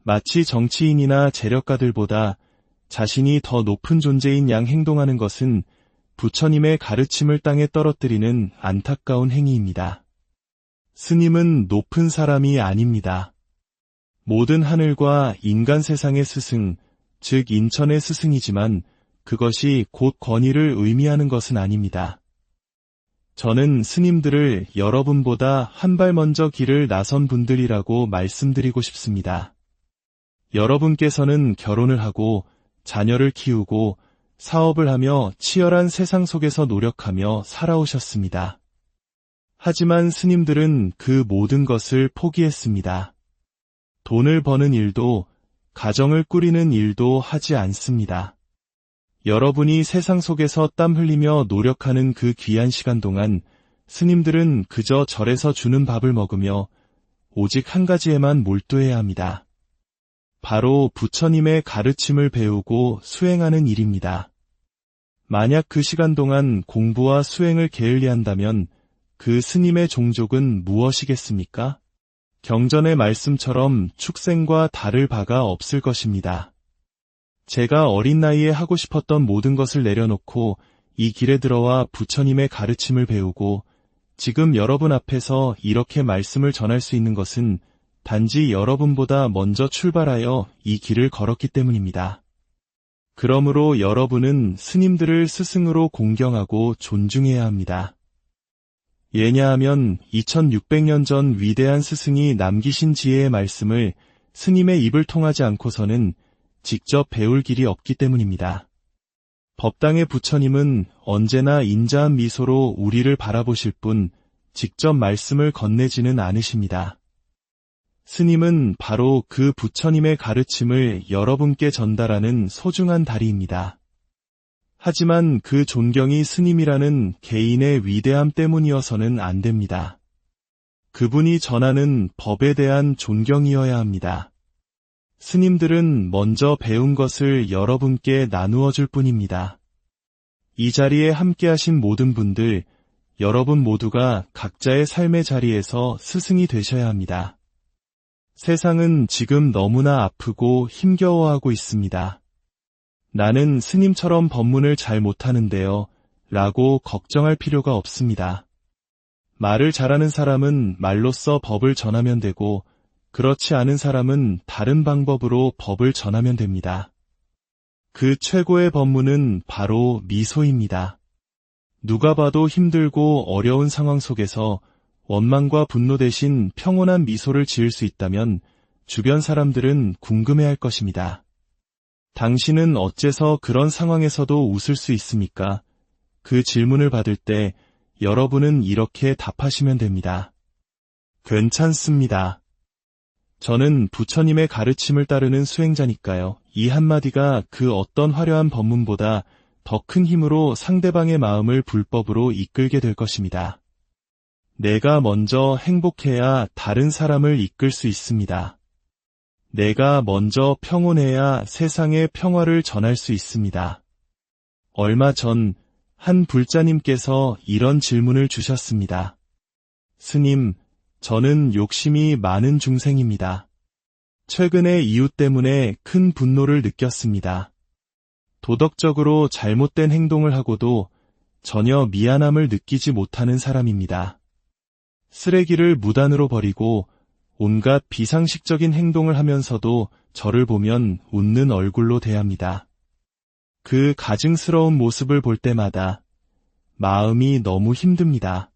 마치 정치인이나 재력가들보다 자신이 더 높은 존재인 양 행동하는 것은 부처님의 가르침을 땅에 떨어뜨리는 안타까운 행위입니다. 스님은 높은 사람이 아닙니다. 모든 하늘과 인간 세상의 스승, 즉 인천의 스승이지만 그것이 곧 권위를 의미하는 것은 아닙니다. 저는 스님들을 여러분보다 한 발 먼저 길을 나선 분들이라고 말씀드리고 싶습니다. 여러분께서는 결혼을 하고 자녀를 키우고 사업을 하며 치열한 세상 속에서 노력하며 살아오셨습니다. 하지만 스님들은 그 모든 것을 포기했습니다. 돈을 버는 일도, 가정을 꾸리는 일도 하지 않습니다. 여러분이 세상 속에서 땀 흘리며 노력하는 그 귀한 시간 동안 스님들은 그저 절에서 주는 밥을 먹으며 오직 한 가지에만 몰두해야 합니다. 바로 부처님의 가르침을 배우고 수행하는 일입니다. 만약 그 시간 동안 공부와 수행을 게을리한다면 그 스님의 종족은 무엇이겠습니까? 경전의 말씀처럼 축생과 다를 바가 없을 것입니다. 제가 어린 나이에 하고 싶었던 모든 것을 내려놓고 이 길에 들어와 부처님의 가르침을 배우고 지금 여러분 앞에서 이렇게 말씀을 전할 수 있는 것은 단지 여러분보다 먼저 출발하여 이 길을 걸었기 때문입니다. 그러므로 여러분은 스님들을 스승으로 공경하고 존중해야 합니다. 예냐하면 2600년 전 위대한 스승이 남기신 지혜의 말씀을 스님의 입을 통하지 않고서는 직접 배울 길이 없기 때문입니다. 법당의 부처님은 언제나 인자한 미소로 우리를 바라보실 뿐 직접 말씀을 건네지는 않으십니다. 스님은 바로 그 부처님의 가르침을 여러분께 전달하는 소중한 다리입니다. 하지만 그 존경이 스님이라는 개인의 위대함 때문이어서는 안 됩니다. 그분이 전하는 법에 대한 존경이어야 합니다. 스님들은 먼저 배운 것을 여러분께 나누어 줄 뿐입니다. 이 자리에 함께하신 모든 분들, 여러분 모두가 각자의 삶의 자리에서 스승이 되셔야 합니다. 세상은 지금 너무나 아프고 힘겨워하고 있습니다. 나는 스님처럼 법문을 잘 못하는데요, 라고 걱정할 필요가 없습니다. 말을 잘하는 사람은 말로써 법을 전하면 되고, 그렇지 않은 사람은 다른 방법으로 법을 전하면 됩니다. 그 최고의 법문은 바로 미소입니다. 누가 봐도 힘들고 어려운 상황 속에서 원망과 분노 대신 평온한 미소를 지을 수 있다면 주변 사람들은 궁금해할 것입니다. 당신은 어째서 그런 상황에서도 웃을 수 있습니까? 그 질문을 받을 때 여러분은 이렇게 답하시면 됩니다. 괜찮습니다. 저는 부처님의 가르침을 따르는 수행자니까요. 이 한마디가 그 어떤 화려한 법문보다 더 큰 힘으로 상대방의 마음을 불법으로 이끌게 될 것입니다. 내가 먼저 행복해야 다른 사람을 이끌 수 있습니다. 내가 먼저 평온해야 세상에 평화를 전할 수 있습니다. 얼마 전 한 불자님께서 이런 질문을 주셨습니다. 스님, 저는 욕심이 많은 중생입니다. 최근에 이웃 때문에 큰 분노를 느꼈습니다. 도덕적으로 잘못된 행동을 하고도 전혀 미안함을 느끼지 못하는 사람입니다. 쓰레기를 무단으로 버리고 온갖 비상식적인 행동을 하면서도 저를 보면 웃는 얼굴로 대합니다. 그 가증스러운 모습을 볼 때마다 마음이 너무 힘듭니다.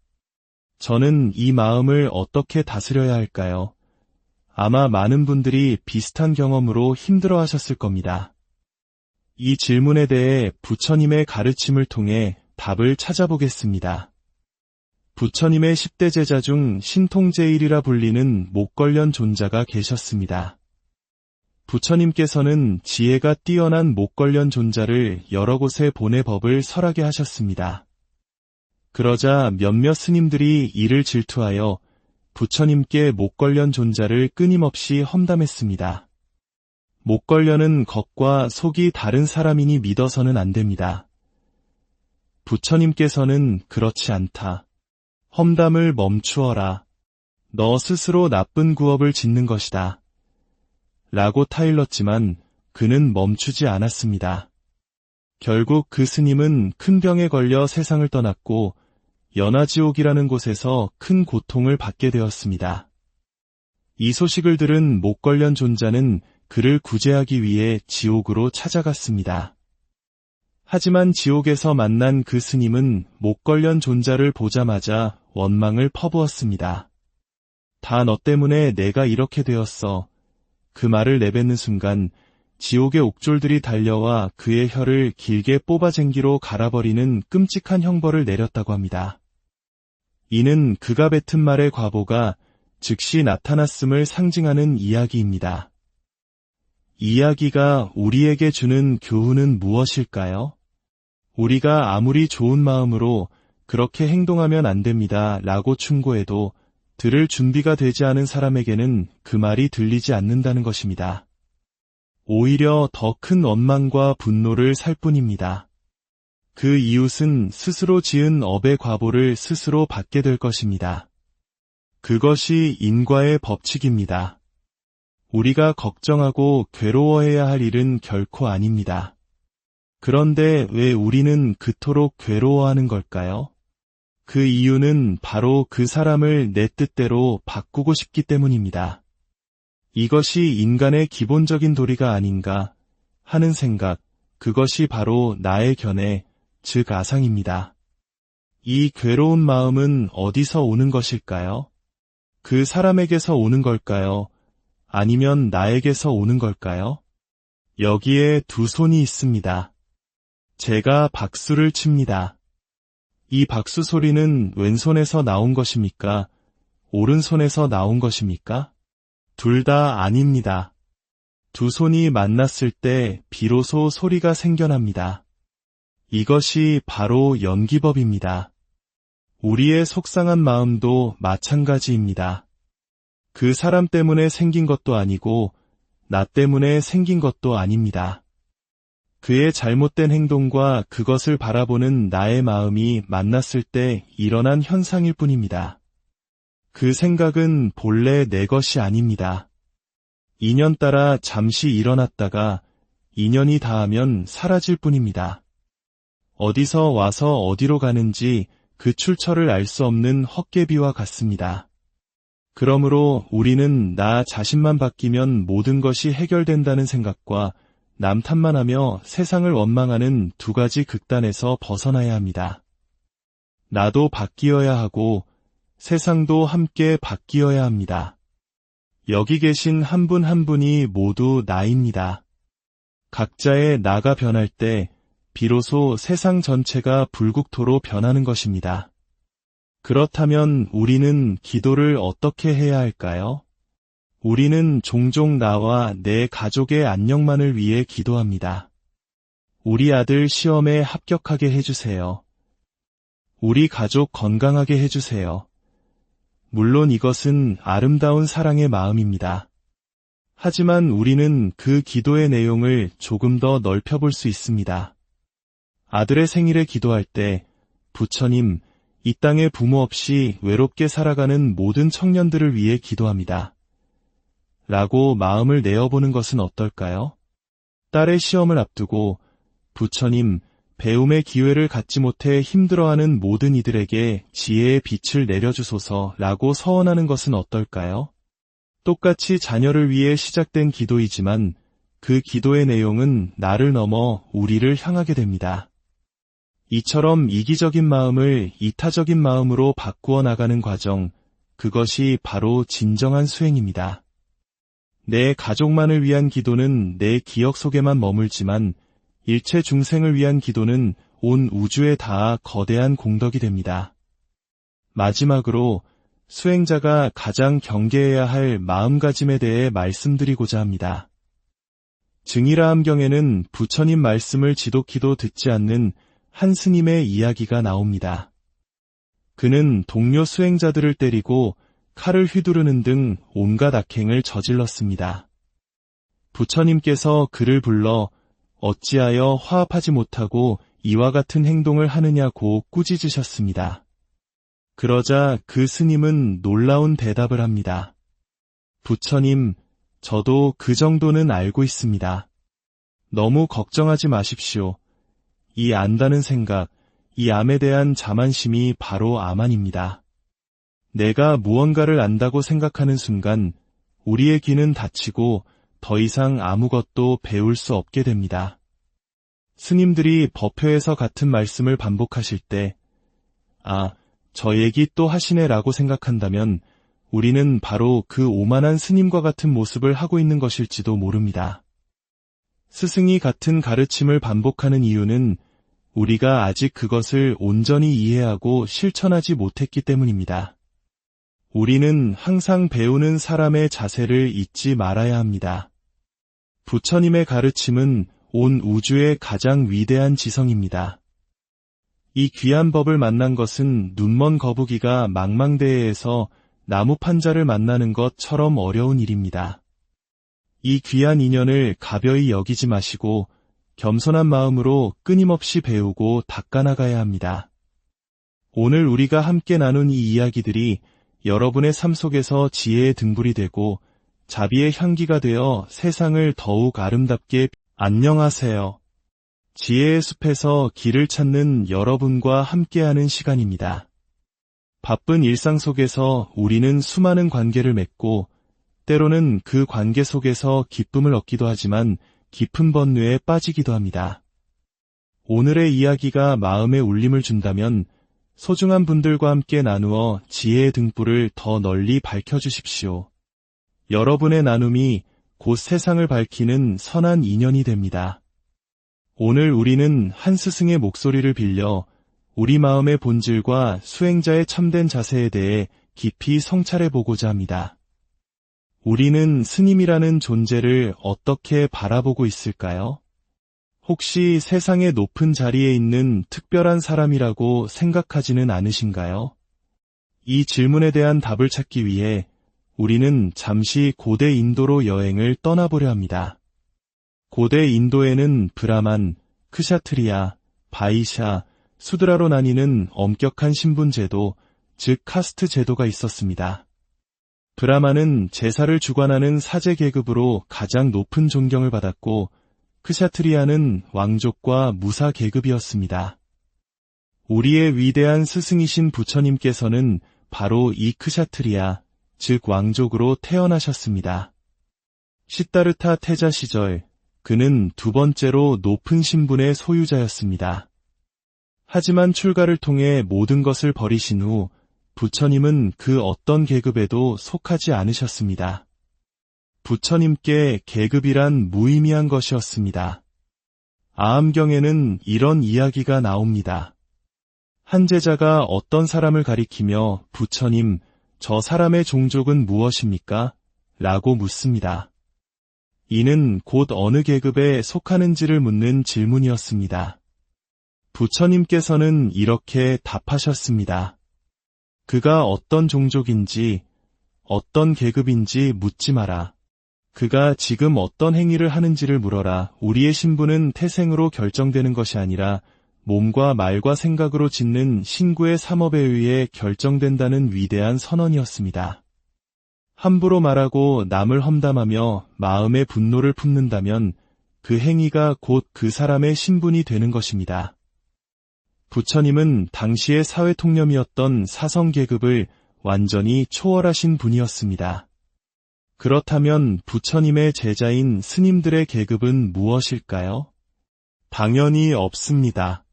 저는 이 마음을 어떻게 다스려야 할까요? 아마 많은 분들이 비슷한 경험으로 힘들어 하셨을 겁니다. 이 질문에 대해 부처님의 가르침을 통해 답을 찾아보겠습니다. 부처님의 10대 제자 중 신통제일이라 불리는 목걸련 존자가 계셨습니다. 부처님께서는 지혜가 뛰어난 목걸련 존자를 여러 곳에 보내 법을 설하게 하셨습니다. 그러자 몇몇 스님들이 이를 질투하여 부처님께 목걸련 존자를 끊임없이 험담했습니다. 목걸련은 겉과 속이 다른 사람이니 믿어서는 안 됩니다. 부처님께서는 그렇지 않다. 험담을 멈추어라. 너 스스로 나쁜 구업을 짓는 것이다. 라고 타일렀지만 그는 멈추지 않았습니다. 결국 그 스님은 큰 병에 걸려 세상을 떠났고 연화지옥이라는 곳에서 큰 고통을 받게 되었습니다. 이 소식을 들은 목걸련 존자는 그를 구제하기 위해 지옥으로 찾아갔습니다. 하지만 지옥에서 만난 그 스님은 목걸련 존자를 보자마자 원망을 퍼부었습니다. 다 너 때문에 내가 이렇게 되었어. 그 말을 내뱉는 순간 지옥의 옥졸들이 달려와 그의 혀를 길게 뽑아쟁기로 갈아버리는 끔찍한 형벌을 내렸다고 합니다. 이는 그가 뱉은 말의 과보가 즉시 나타났음을 상징하는 이야기입니다. 이 이야기가 우리에게 주는 교훈은 무엇일까요? 우리가 아무리 좋은 마음으로 그렇게 행동하면 안 됩니다 라고 충고해도 들을 준비가 되지 않은 사람에게는 그 말이 들리지 않는다는 것입니다. 오히려 더 큰 원망과 분노를 살 뿐입니다. 그 이웃은 스스로 지은 업의 과보를 스스로 받게 될 것입니다. 그것이 인과의 법칙입니다. 우리가 걱정하고 괴로워해야 할 일은 결코 아닙니다. 그런데 왜 우리는 그토록 괴로워하는 걸까요? 그 이유는 바로 그 사람을 내 뜻대로 바꾸고 싶기 때문입니다. 이것이 인간의 기본적인 도리가 아닌가 하는 생각, 그것이 바로 나의 견해, 즉 아상입니다. 이 괴로운 마음은 어디서 오는 것일까요? 그 사람에게서 오는 걸까요? 아니면 나에게서 오는 걸까요? 여기에 두 손이 있습니다. 제가 박수를 칩니다. 이 박수 소리는 왼손에서 나온 것입니까? 오른손에서 나온 것입니까? 둘 다 아닙니다. 두 손이 만났을 때 비로소 소리가 생겨납니다. 이것이 바로 연기법입니다. 우리의 속상한 마음도 마찬가지입니다. 그 사람 때문에 생긴 것도 아니고 나 때문에 생긴 것도 아닙니다. 그의 잘못된 행동과 그것을 바라보는 나의 마음이 만났을 때 일어난 현상일 뿐입니다. 그 생각은 본래 내 것이 아닙니다. 인연 따라 잠시 일어났다가 인연이 닿으면 사라질 뿐입니다. 어디서 와서 어디로 가는지 그 출처를 알 수 없는 헛개비와 같습니다. 그러므로 우리는 나 자신만 바뀌면 모든 것이 해결된다는 생각과 남 탓만 하며 세상을 원망하는 두 가지 극단에서 벗어나야 합니다. 나도 바뀌어야 하고 세상도 함께 바뀌어야 합니다. 여기 계신 한 분 한 분이 모두 나입니다. 각자의 나가 변할 때 비로소 세상 전체가 불국토로 변하는 것입니다. 그렇다면 우리는 기도를 어떻게 해야 할까요? 우리는 종종 나와 내 가족의 안녕만을 위해 기도합니다. 우리 아들 시험에 합격하게 해주세요. 우리 가족 건강하게 해주세요. 물론 이것은 아름다운 사랑의 마음입니다. 하지만 우리는 그 기도의 내용을 조금 더 넓혀볼 수 있습니다. 아들의 생일에 기도할 때, 부처님, 이 땅에 부모 없이 외롭게 살아가는 모든 청년들을 위해 기도합니다. 라고 마음을 내어보는 것은 어떨까요? 딸의 시험을 앞두고, 부처님, 배움의 기회를 갖지 못해 힘들어하는 모든 이들에게 지혜의 빛을 내려주소서 라고 서원하는 것은 어떨까요? 똑같이 자녀를 위해 시작된 기도이지만 그 기도의 내용은 나를 넘어 우리를 향하게 됩니다. 이처럼 이기적인 마음을 이타적인 마음으로 바꾸어 나가는 과정, 그것이 바로 진정한 수행입니다. 내 가족만을 위한 기도는 내 기억 속에만 머물지만 일체 중생을 위한 기도는 온 우주에 닿아 거대한 공덕이 됩니다. 마지막으로 수행자가 가장 경계해야 할 마음가짐에 대해 말씀드리고자 합니다. 증이라함경에는 부처님 말씀을 지독히도 듣지 않는 한 스님의 이야기가 나옵니다. 그는 동료 수행자들을 때리고 칼을 휘두르는 등 온갖 악행을 저질렀습니다. 부처님께서 그를 불러 어찌하여 화합하지 못하고 이와 같은 행동을 하느냐고 꾸짖으셨습니다. 그러자 그 스님은 놀라운 대답을 합니다. 부처님, 저도 그 정도는 알고 있습니다. 너무 걱정하지 마십시오. 이 안다는 생각, 이 암에 대한 자만심이 바로 암안입니다. 내가 무언가를 안다고 생각하는 순간 우리의 귀는 닫히고 더 이상 아무것도 배울 수 없게 됩니다. 스님들이 법회에서 같은 말씀을 반복하실 때, 저 얘기 또 하시네 라고 생각한다면 우리는 바로 그 오만한 스님과 같은 모습을 하고 있는 것일지도 모릅니다. 스승이 같은 가르침을 반복하는 이유는 우리가 아직 그것을 온전히 이해하고 실천하지 못했기 때문입니다. 우리는 항상 배우는 사람의 자세를 잊지 말아야 합니다. 부처님의 가르침은 온 우주의 가장 위대한 지성입니다. 이 귀한 법을 만난 것은 눈먼 거북이가 망망대해에서 나무 판자를 만나는 것처럼 어려운 일입니다. 이 귀한 인연을 가벼이 여기지 마시고 겸손한 마음으로 끊임없이 배우고 닦아나가야 합니다. 오늘 우리가 함께 나눈 이 이야기들이 여러분의 삶 속에서 지혜의 등불이 되고 자비의 향기가 되어 세상을 더욱 아름답게. 안녕하세요. 지혜의 숲에서 길을 찾는 여러분과 함께하는 시간입니다. 바쁜 일상 속에서 우리는 수많은 관계를 맺고 때로는 그 관계 속에서 기쁨을 얻기도 하지만 깊은 번뇌에 빠지기도 합니다. 오늘의 이야기가 마음에 울림을 준다면 소중한 분들과 함께 나누어 지혜의 등불을 더 널리 밝혀주십시오. 여러분의 나눔이 곧 세상을 밝히는 선한 인연이 됩니다. 오늘 우리는 한 스승의 목소리를 빌려 우리 마음의 본질과 수행자의 참된 자세에 대해 깊이 성찰해보고자 합니다. 우리는 스님이라는 존재를 어떻게 바라보고 있을까요? 혹시 세상의 높은 자리에 있는 특별한 사람이라고 생각하지는 않으신가요? 이 질문에 대한 답을 찾기 위해 우리는 잠시 고대 인도로 여행을 떠나보려 합니다. 고대 인도에는 브라만, 크샤트리아, 바이샤, 수드라로 나뉘는 엄격한 신분제도, 즉 카스트 제도가 있었습니다. 브라만은 제사를 주관하는 사제 계급으로 가장 높은 존경을 받았고 크샤트리아는 왕족과 무사 계급이었습니다. 우리의 위대한 스승이신 부처님께서는 바로 이 크샤트리아, 즉 왕족으로 태어나셨습니다. 시다르타 태자 시절 그는 두 번째로 높은 신분의 소유자였습니다. 하지만 출가를 통해 모든 것을 버리신 후 부처님은 그 어떤 계급에도 속하지 않으셨습니다. 부처님께 계급이란 무의미한 것이었습니다. 아함경에는 이런 이야기가 나옵니다. 한 제자가 어떤 사람을 가리키며 부처님, 저 사람의 종족은 무엇입니까? 라고 묻습니다. 이는 곧 어느 계급에 속하는지를 묻는 질문이었습니다. 부처님께서는 이렇게 답하셨습니다. 그가 어떤 종족인지, 어떤 계급인지 묻지 마라. 그가 지금 어떤 행위를 하는지를 물어라. 우리의 신분은 태생으로 결정되는 것이 아니라 몸과 말과 생각으로 짓는 신구의 삼업에 의해 결정된다는 위대한 선언이었습니다. 함부로 말하고 남을 험담하며 마음의 분노를 품는다면 그 행위가 곧 그 사람의 신분이 되는 것입니다. 부처님은 당시의 사회통념이었던 사성계급을 완전히 초월하신 분이었습니다. 그렇다면 부처님의 제자인 스님들의 계급은 무엇일까요? 당연히 없습니다.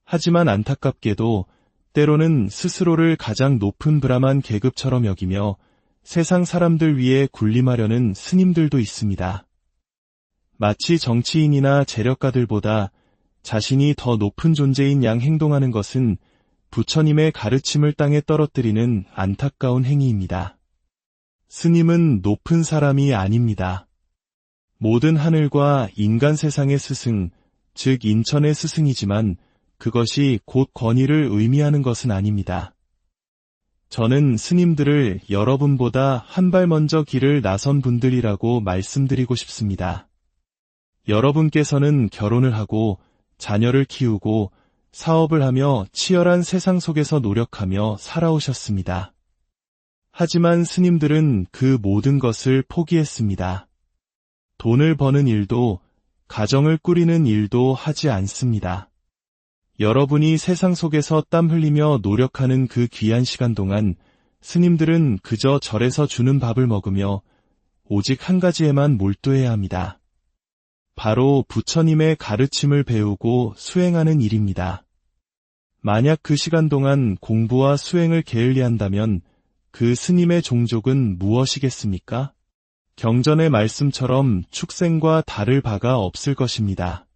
하지만 안타깝게도 때로는 스스로를 가장 높은 브라만 계급처럼 여기며 세상 사람들 위에 군림하려는 스님들도 있습니다. 마치 정치인이나 재력가들보다 자신이 더 높은 존재인 양 행동하는 것은 부처님의 가르침을 땅에 떨어뜨리는 안타까운 행위입니다. 스님은 높은 사람이 아닙니다. 모든 하늘과 인간 세상의 스승, 즉 인천의 스승이지만 그것이 곧 권위를 의미하는 것은 아닙니다. 저는 스님들을 여러분보다 한 발 먼저 길을 나선 분들이라고 말씀드리고 싶습니다. 여러분께서는 결혼을 하고 자녀를 키우고 사업을 하며 치열한 세상 속에서 노력하며 살아오셨습니다. 하지만 스님들은 그 모든 것을 포기했습니다. 돈을 버는 일도, 가정을 꾸리는 일도 하지 않습니다. 여러분이 세상 속에서 땀 흘리며 노력하는 그 귀한 시간 동안 스님들은 그저 절에서 주는 밥을 먹으며 오직 한 가지에만 몰두해야 합니다. 바로 부처님의 가르침을 배우고 수행하는 일입니다. 만약 그 시간 동안 공부와 수행을 게을리한다면 그 스님의 종족은 무엇이겠습니까? 경전의 말씀처럼 축생과 다를 바가 없을 것입니다.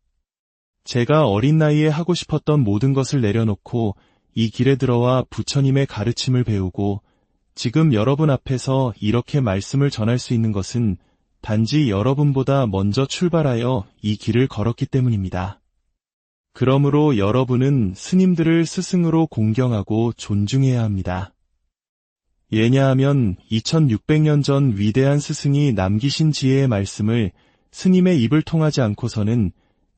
제가 어린 나이에 하고 싶었던 모든 것을 내려놓고 이 길에 들어와 부처님의 가르침을 배우고 지금 여러분 앞에서 이렇게 말씀을 전할 수 있는 것은 단지 여러분보다 먼저 출발하여 이 길을 걸었기 때문입니다. 그러므로 여러분은 스님들을 스승으로 공경하고 존중해야 합니다. 왜냐하면 2600년 전 위대한 스승이 남기신 지혜의 말씀을 스님의 입을 통하지 않고서는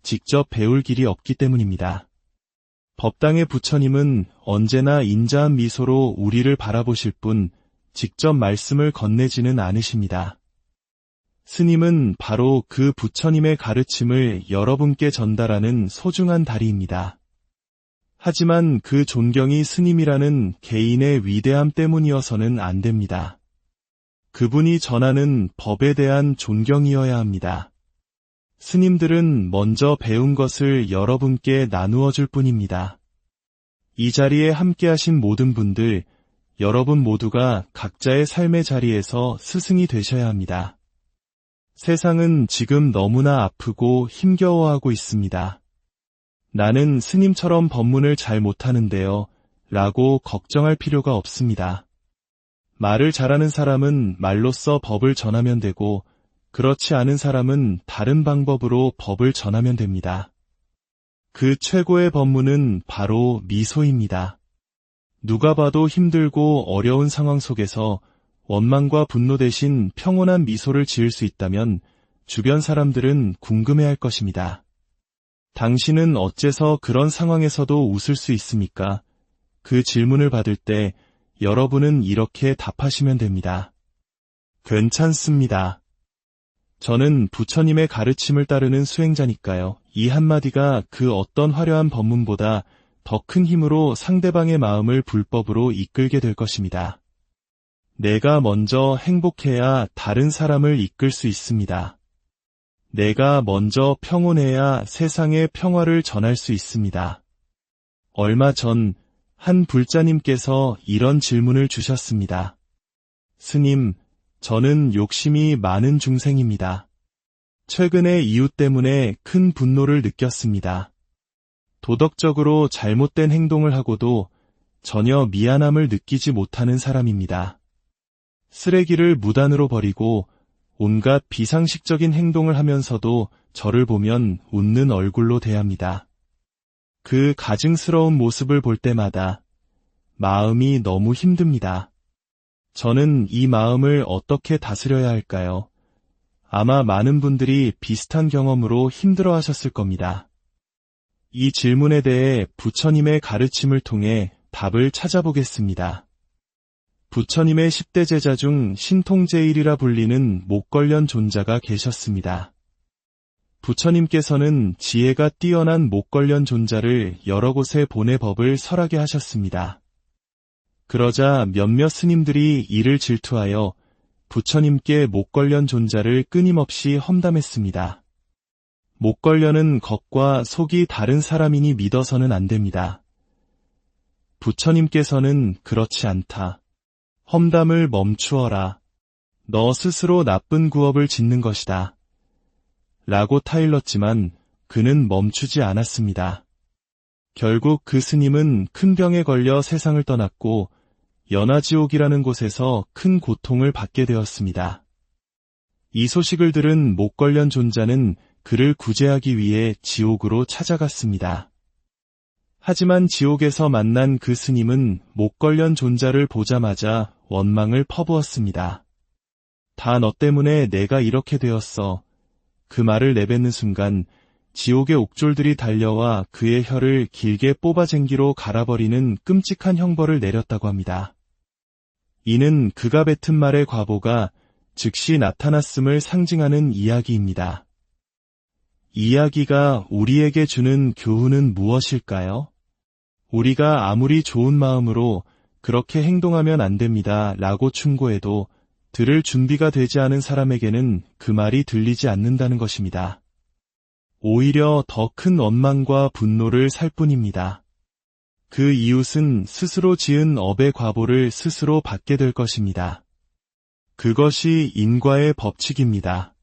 직접 배울 길이 없기 때문입니다. 법당의 부처님은 언제나 인자한 미소로 우리를 바라보실 뿐 직접 말씀을 건네지는 않으십니다. 스님은 바로 그 부처님의 가르침을 여러분께 전달하는 소중한 다리입니다. 하지만 그 존경이 스님이라는 개인의 위대함 때문이어서는 안 됩니다. 그분이 전하는 법에 대한 존경이어야 합니다. 스님들은 먼저 배운 것을 여러분께 나누어 줄 뿐입니다. 이 자리에 함께하신 모든 분들, 여러분 모두가 각자의 삶의 자리에서 스승이 되셔야 합니다. 세상은 지금 너무나 아프고 힘겨워하고 있습니다. 나는 스님처럼 법문을 잘 못하는데요, 라고 걱정할 필요가 없습니다. 말을 잘하는 사람은 말로써 법을 전하면 되고, 그렇지 않은 사람은 다른 방법으로 법을 전하면 됩니다. 그 최고의 법문은 바로 미소입니다. 누가 봐도 힘들고 어려운 상황 속에서 원망과 분노 대신 평온한 미소를 지을 수 있다면 주변 사람들은 궁금해할 것입니다. 당신은 어째서 그런 상황에서도 웃을 수 있습니까? 그 질문을 받을 때 여러분은 이렇게 답하시면 됩니다. 괜찮습니다. 저는 부처님의 가르침을 따르는 수행자니까요. 이 한마디가 그 어떤 화려한 법문보다 더 큰 힘으로 상대방의 마음을 불법으로 이끌게 될 것입니다. 내가 먼저 행복해야 다른 사람을 이끌 수 있습니다. 내가 먼저 평온해야 세상의 평화를 전할 수 있습니다. 얼마 전 한 불자님께서 이런 질문을 주셨습니다. 스님, 저는 욕심이 많은 중생입니다. 최근에 이웃 때문에 큰 분노를 느꼈습니다. 도덕적으로 잘못된 행동을 하고도 전혀 미안함을 느끼지 못하는 사람입니다. 쓰레기를 무단으로 버리고 온갖 비상식적인 행동을 하면서도 저를 보면 웃는 얼굴로 대합니다. 그 가증스러운 모습을 볼 때마다 마음이 너무 힘듭니다. 저는 이 마음을 어떻게 다스려야 할까요? 아마 많은 분들이 비슷한 경험으로 힘들어하셨을 겁니다. 이 질문에 대해 부처님의 가르침을 통해 답을 찾아보겠습니다. 부처님의 10대 제자 중 신통제일이라 불리는 목걸련 존자가 계셨습니다. 부처님께서는 지혜가 뛰어난 목걸련 존자를 여러 곳에 보내 법을 설하게 하셨습니다. 그러자 몇몇 스님들이 이를 질투하여 부처님께 목걸련 존자를 끊임없이 험담했습니다. 목걸련은 겉과 속이 다른 사람이니 믿어서는 안 됩니다. 부처님께서는 그렇지 않다. 험담을 멈추어라. 너 스스로 나쁜 구업을 짓는 것이다. 라고 타일렀지만 그는 멈추지 않았습니다. 결국 그 스님은 큰 병에 걸려 세상을 떠났고 연화지옥이라는 곳에서 큰 고통을 받게 되었습니다. 이 소식을 들은 목걸련 존자는 그를 구제하기 위해 지옥으로 찾아갔습니다. 하지만 지옥에서 만난 그 스님은 목걸련 존자를 보자마자 원망을 퍼부었습니다. 다 너 때문에 내가 이렇게 되었어. 그 말을 내뱉는 순간 지옥의 옥졸들이 달려와 그의 혀를 길게 뽑아쟁기로 갈아버리는 끔찍한 형벌을 내렸다고 합니다. 이는 그가 뱉은 말의 과보가 즉시 나타났음을 상징하는 이야기입니다. 이 이야기가 우리에게 주는 교훈은 무엇일까요? 우리가 아무리 좋은 마음으로 그렇게 행동하면 안 됩니다 라고 충고해도 들을 준비가 되지 않은 사람에게는 그 말이 들리지 않는다는 것입니다. 오히려 더 큰 원망과 분노를 살 뿐입니다. 그 이웃은 스스로 지은 업의 과보를 스스로 받게 될 것입니다. 그것이 인과의 법칙입니다.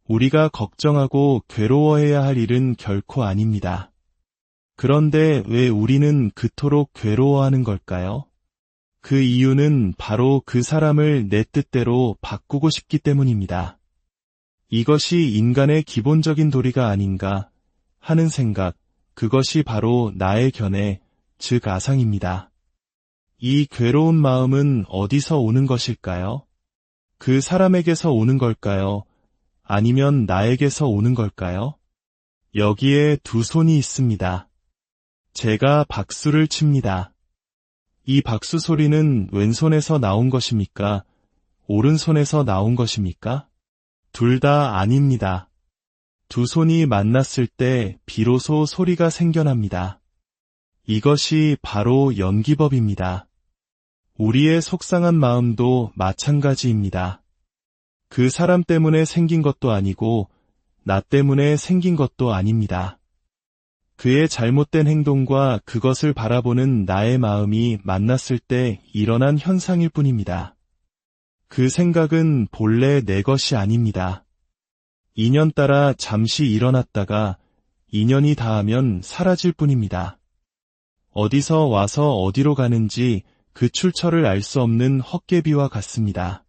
우리가 걱정하고 괴로워해야 할 일은 결코 아닙니다. 그런데 왜 우리는 그토록 괴로워하는 걸까요? 그 이유는 바로 그 사람을 내 뜻대로 바꾸고 싶기 때문입니다. 이것이 인간의 기본적인 도리가 아닌가 하는 생각, 그것이 바로 나의 견해, 즉 아상입니다. 이 괴로운 마음은 어디서 오는 것일까요? 그 사람에게서 오는 걸까요? 아니면 나에게서 오는 걸까요? 여기에 두 손이 있습니다. 제가 박수를 칩니다. 이 박수 소리는 왼손에서 나온 것입니까? 오른손에서 나온 것입니까? 둘 다 아닙니다. 두 손이 만났을 때 비로소 소리가 생겨납니다. 이것이 바로 연기법입니다. 우리의 속상한 마음도 마찬가지입니다. 그 사람 때문에 생긴 것도 아니고 나 때문에 생긴 것도 아닙니다. 그의 잘못된 행동과 그것을 바라보는 나의 마음이 만났을 때 일어난 현상일 뿐입니다. 그 생각은 본래 내 것이 아닙니다. 인연 따라 잠시 일어났다가 인연이 닿으면 사라질 뿐입니다. 어디서 와서 어디로 가는지 그 출처를 알 수 없는 헛개비와 같습니다.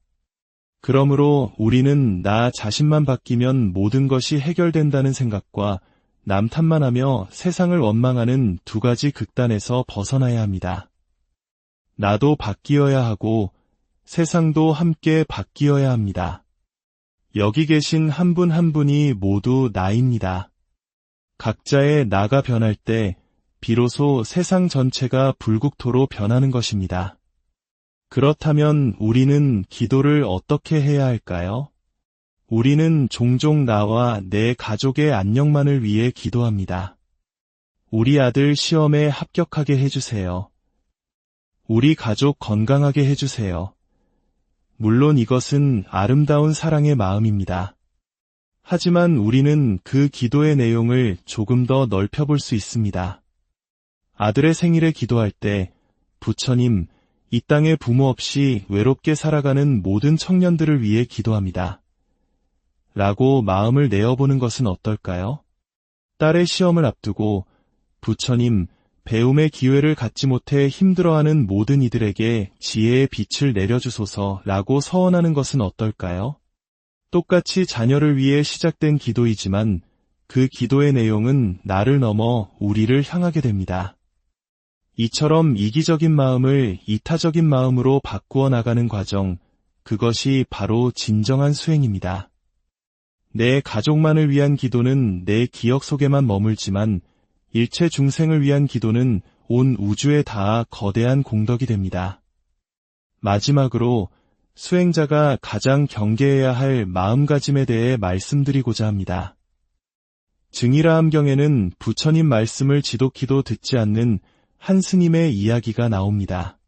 그러므로 우리는 나 자신만 바뀌면 모든 것이 해결된다는 생각과 남 탓만 하며 세상을 원망하는 두 가지 극단에서 벗어나야 합니다. 나도 바뀌어야 하고 세상도 함께 바뀌어야 합니다. 여기 계신 한 분 한 분이 모두 나입니다. 각자의 나가 변할 때 비로소 세상 전체가 불국토로 변하는 것입니다. 그렇다면 우리는 기도를 어떻게 해야 할까요? 우리는 종종 나와 내 가족의 안녕만을 위해 기도합니다. 우리 아들 시험에 합격하게 해주세요. 우리 가족 건강하게 해주세요. 물론 이것은 아름다운 사랑의 마음입니다. 하지만 우리는 그 기도의 내용을 조금 더 넓혀볼 수 있습니다. 아들의 생일에 기도할 때 부처님, 이 땅에 부모 없이 외롭게 살아가는 모든 청년들을 위해 기도합니다. 라고 마음을 내어보는 것은 어떨까요? 딸의 시험을 앞두고 부처님, 배움의 기회를 갖지 못해 힘들어하는 모든 이들에게 지혜의 빛을 내려주소서 라고 서원하는 것은 어떨까요? 똑같이 자녀를 위해 시작된 기도이지만 그 기도의 내용은 나를 넘어 우리를 향하게 됩니다. 이처럼 이기적인 마음을 이타적인 마음으로 바꾸어 나가는 과정, 그것이 바로 진정한 수행입니다. 내 가족만을 위한 기도는 내 기억 속에만 머물지만 일체 중생을 위한 기도는 온 우주에 닿아 거대한 공덕이 됩니다. 마지막으로 수행자가 가장 경계해야 할 마음가짐에 대해 말씀드리고자 합니다. 증일화암경에는 부처님 말씀을 지독히도 듣지 않는 한 스님의 이야기가 나옵니다.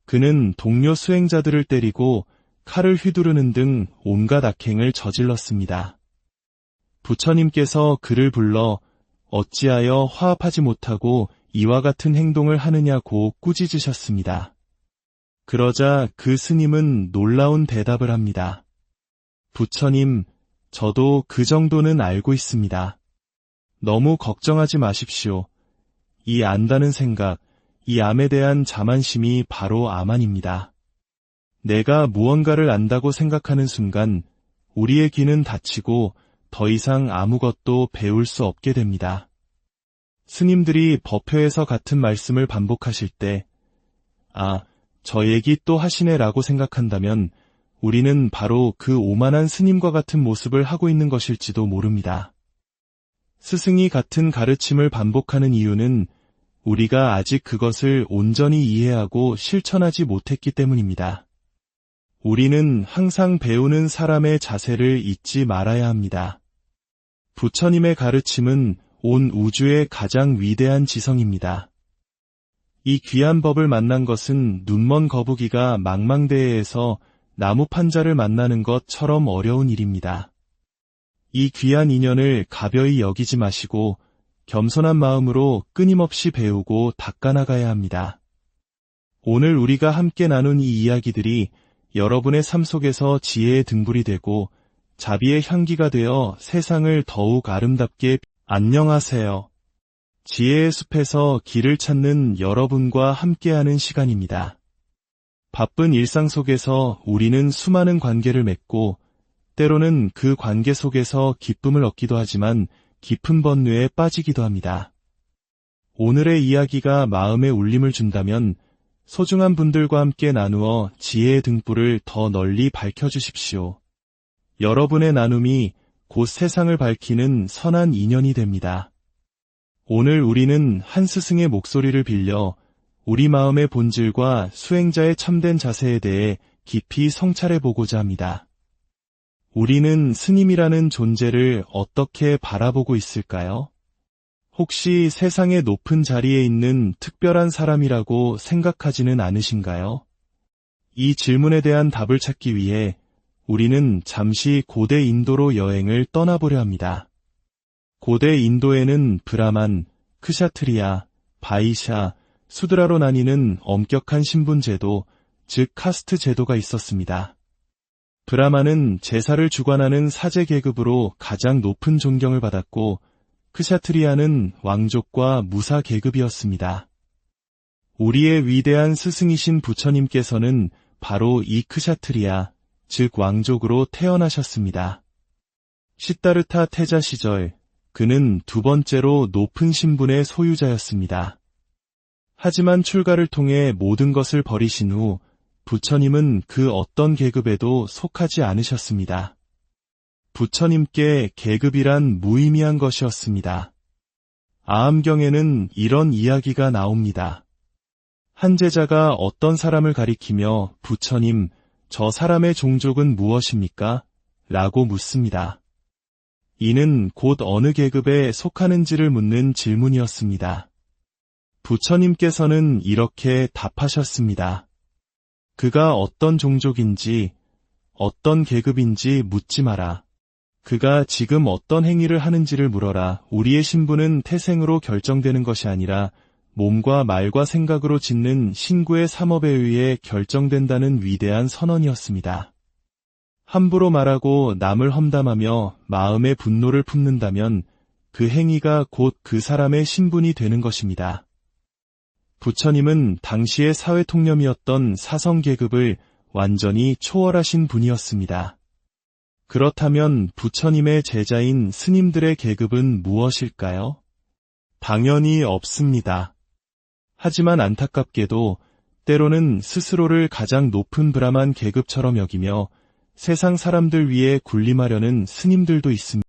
그는 동료 수행자들을 때리고 칼을 휘두르는 등 온갖 악행을 저질렀습니다. 부처님께서 그를 불러 어찌하여 화합하지 못하고 이와 같은 행동을 하느냐고 꾸짖으셨습니다. 그러자 그 스님은 놀라운 대답을 합니다. 부처님, 저도 그 정도는 알고 있습니다. 너무 걱정하지 마십시오. 이 안다는 생각, 이 암에 대한 자만심이 바로 암안입니다. 내가 무언가를 안다고 생각하는 순간 우리의 귀는 닫히고 더 이상 아무것도 배울 수 없게 됩니다. 스님들이 법회에서 같은 말씀을 반복하실 때, 저 얘기 또 하시네 라고 생각한다면 우리는 바로 그 오만한 스님과 같은 모습을 하고 있는 것일지도 모릅니다. 스승이 같은 가르침을 반복하는 이유는 우리가 아직 그것을 온전히 이해하고 실천하지 못했기 때문입니다. 우리는 항상 배우는 사람의 자세를 잊지 말아야 합니다. 부처님의 가르침은 온 우주의 가장 위대한 지성입니다. 이 귀한 법을 만난 것은 눈먼 거북이가 망망대해에서 나무 판자를 만나는 것처럼 어려운 일입니다. 이 귀한 인연을 가벼이 여기지 마시고 겸손한 마음으로 끊임없이 배우고 닦아나가야 합니다. 오늘 우리가 함께 나눈 이 이야기들이 여러분의 삶 속에서 지혜의 등불이 되고 자비의 향기가 되어 세상을 더욱 아름답게 안녕하세요. 지혜의 숲에서 길을 찾는 여러분과 함께하는 시간입니다. 바쁜 일상 속에서 우리는 수많은 관계를 맺고 때로는 그 관계 속에서 기쁨을 얻기도 하지만 깊은 번뇌에 빠지기도 합니다. 오늘의 이야기가 마음에 울림을 준다면 소중한 분들과 함께 나누어 지혜의 등불을 더 널리 밝혀주십시오. 여러분의 나눔이 곧 세상을 밝히는 선한 인연이 됩니다. 오늘 우리는 한 스승의 목소리를 빌려 우리 마음의 본질과 수행자의 참된 자세에 대해 깊이 성찰해보고자 합니다. 우리는 스님이라는 존재를 어떻게 바라보고 있을까요? 혹시 세상의 높은 자리에 있는 특별한 사람이라고 생각하지는 않으신가요? 이 질문에 대한 답을 찾기 위해 우리는 잠시 고대 인도로 여행을 떠나보려 합니다. 고대 인도에는 브라만, 크샤트리아, 바이샤, 수드라로 나뉘는 엄격한 신분 제도, 즉 카스트 제도가 있었습니다. 브라만은 제사를 주관하는 사제 계급으로 가장 높은 존경을 받았고 크샤트리아는 왕족과 무사 계급이었습니다. 우리의 위대한 스승이신 부처님께서는 바로 이 크샤트리아, 즉 왕족으로 태어나셨습니다. 시다르타 태자 시절 그는 두 번째로 높은 신분의 소유자였습니다. 하지만 출가를 통해 모든 것을 버리신 후 부처님은 그 어떤 계급에도 속하지 않으셨습니다. 부처님께 계급이란 무의미한 것이었습니다. 아함경에는 이런 이야기가 나옵니다. 한 제자가 어떤 사람을 가리키며 부처님, 저 사람의 종족은 무엇입니까? 라고 묻습니다. 이는 곧 어느 계급에 속하는지를 묻는 질문이었습니다. 부처님께서는 이렇게 답하셨습니다. 그가 어떤 종족인지, 어떤 계급인지 묻지 마라. 그가 지금 어떤 행위를 하는지를 물어라. 우리의 신분은 태생으로 결정되는 것이 아니라 몸과 말과 생각으로 짓는 신구의 삼업에 의해 결정된다는 위대한 선언이었습니다. 함부로 말하고 남을 험담하며 마음의 분노를 품는다면 그 행위가 곧 그 사람의 신분이 되는 것입니다. 부처님은 당시의 사회 통념이었던 사성계급을 완전히 초월하신 분이었습니다. 그렇다면 부처님의 제자인 스님들의 계급은 무엇일까요? 당연히 없습니다. 하지만 안타깝게도 때로는 스스로를 가장 높은 브라만 계급처럼 여기며 세상 사람들 위에 군림하려는 스님들도 있습니다.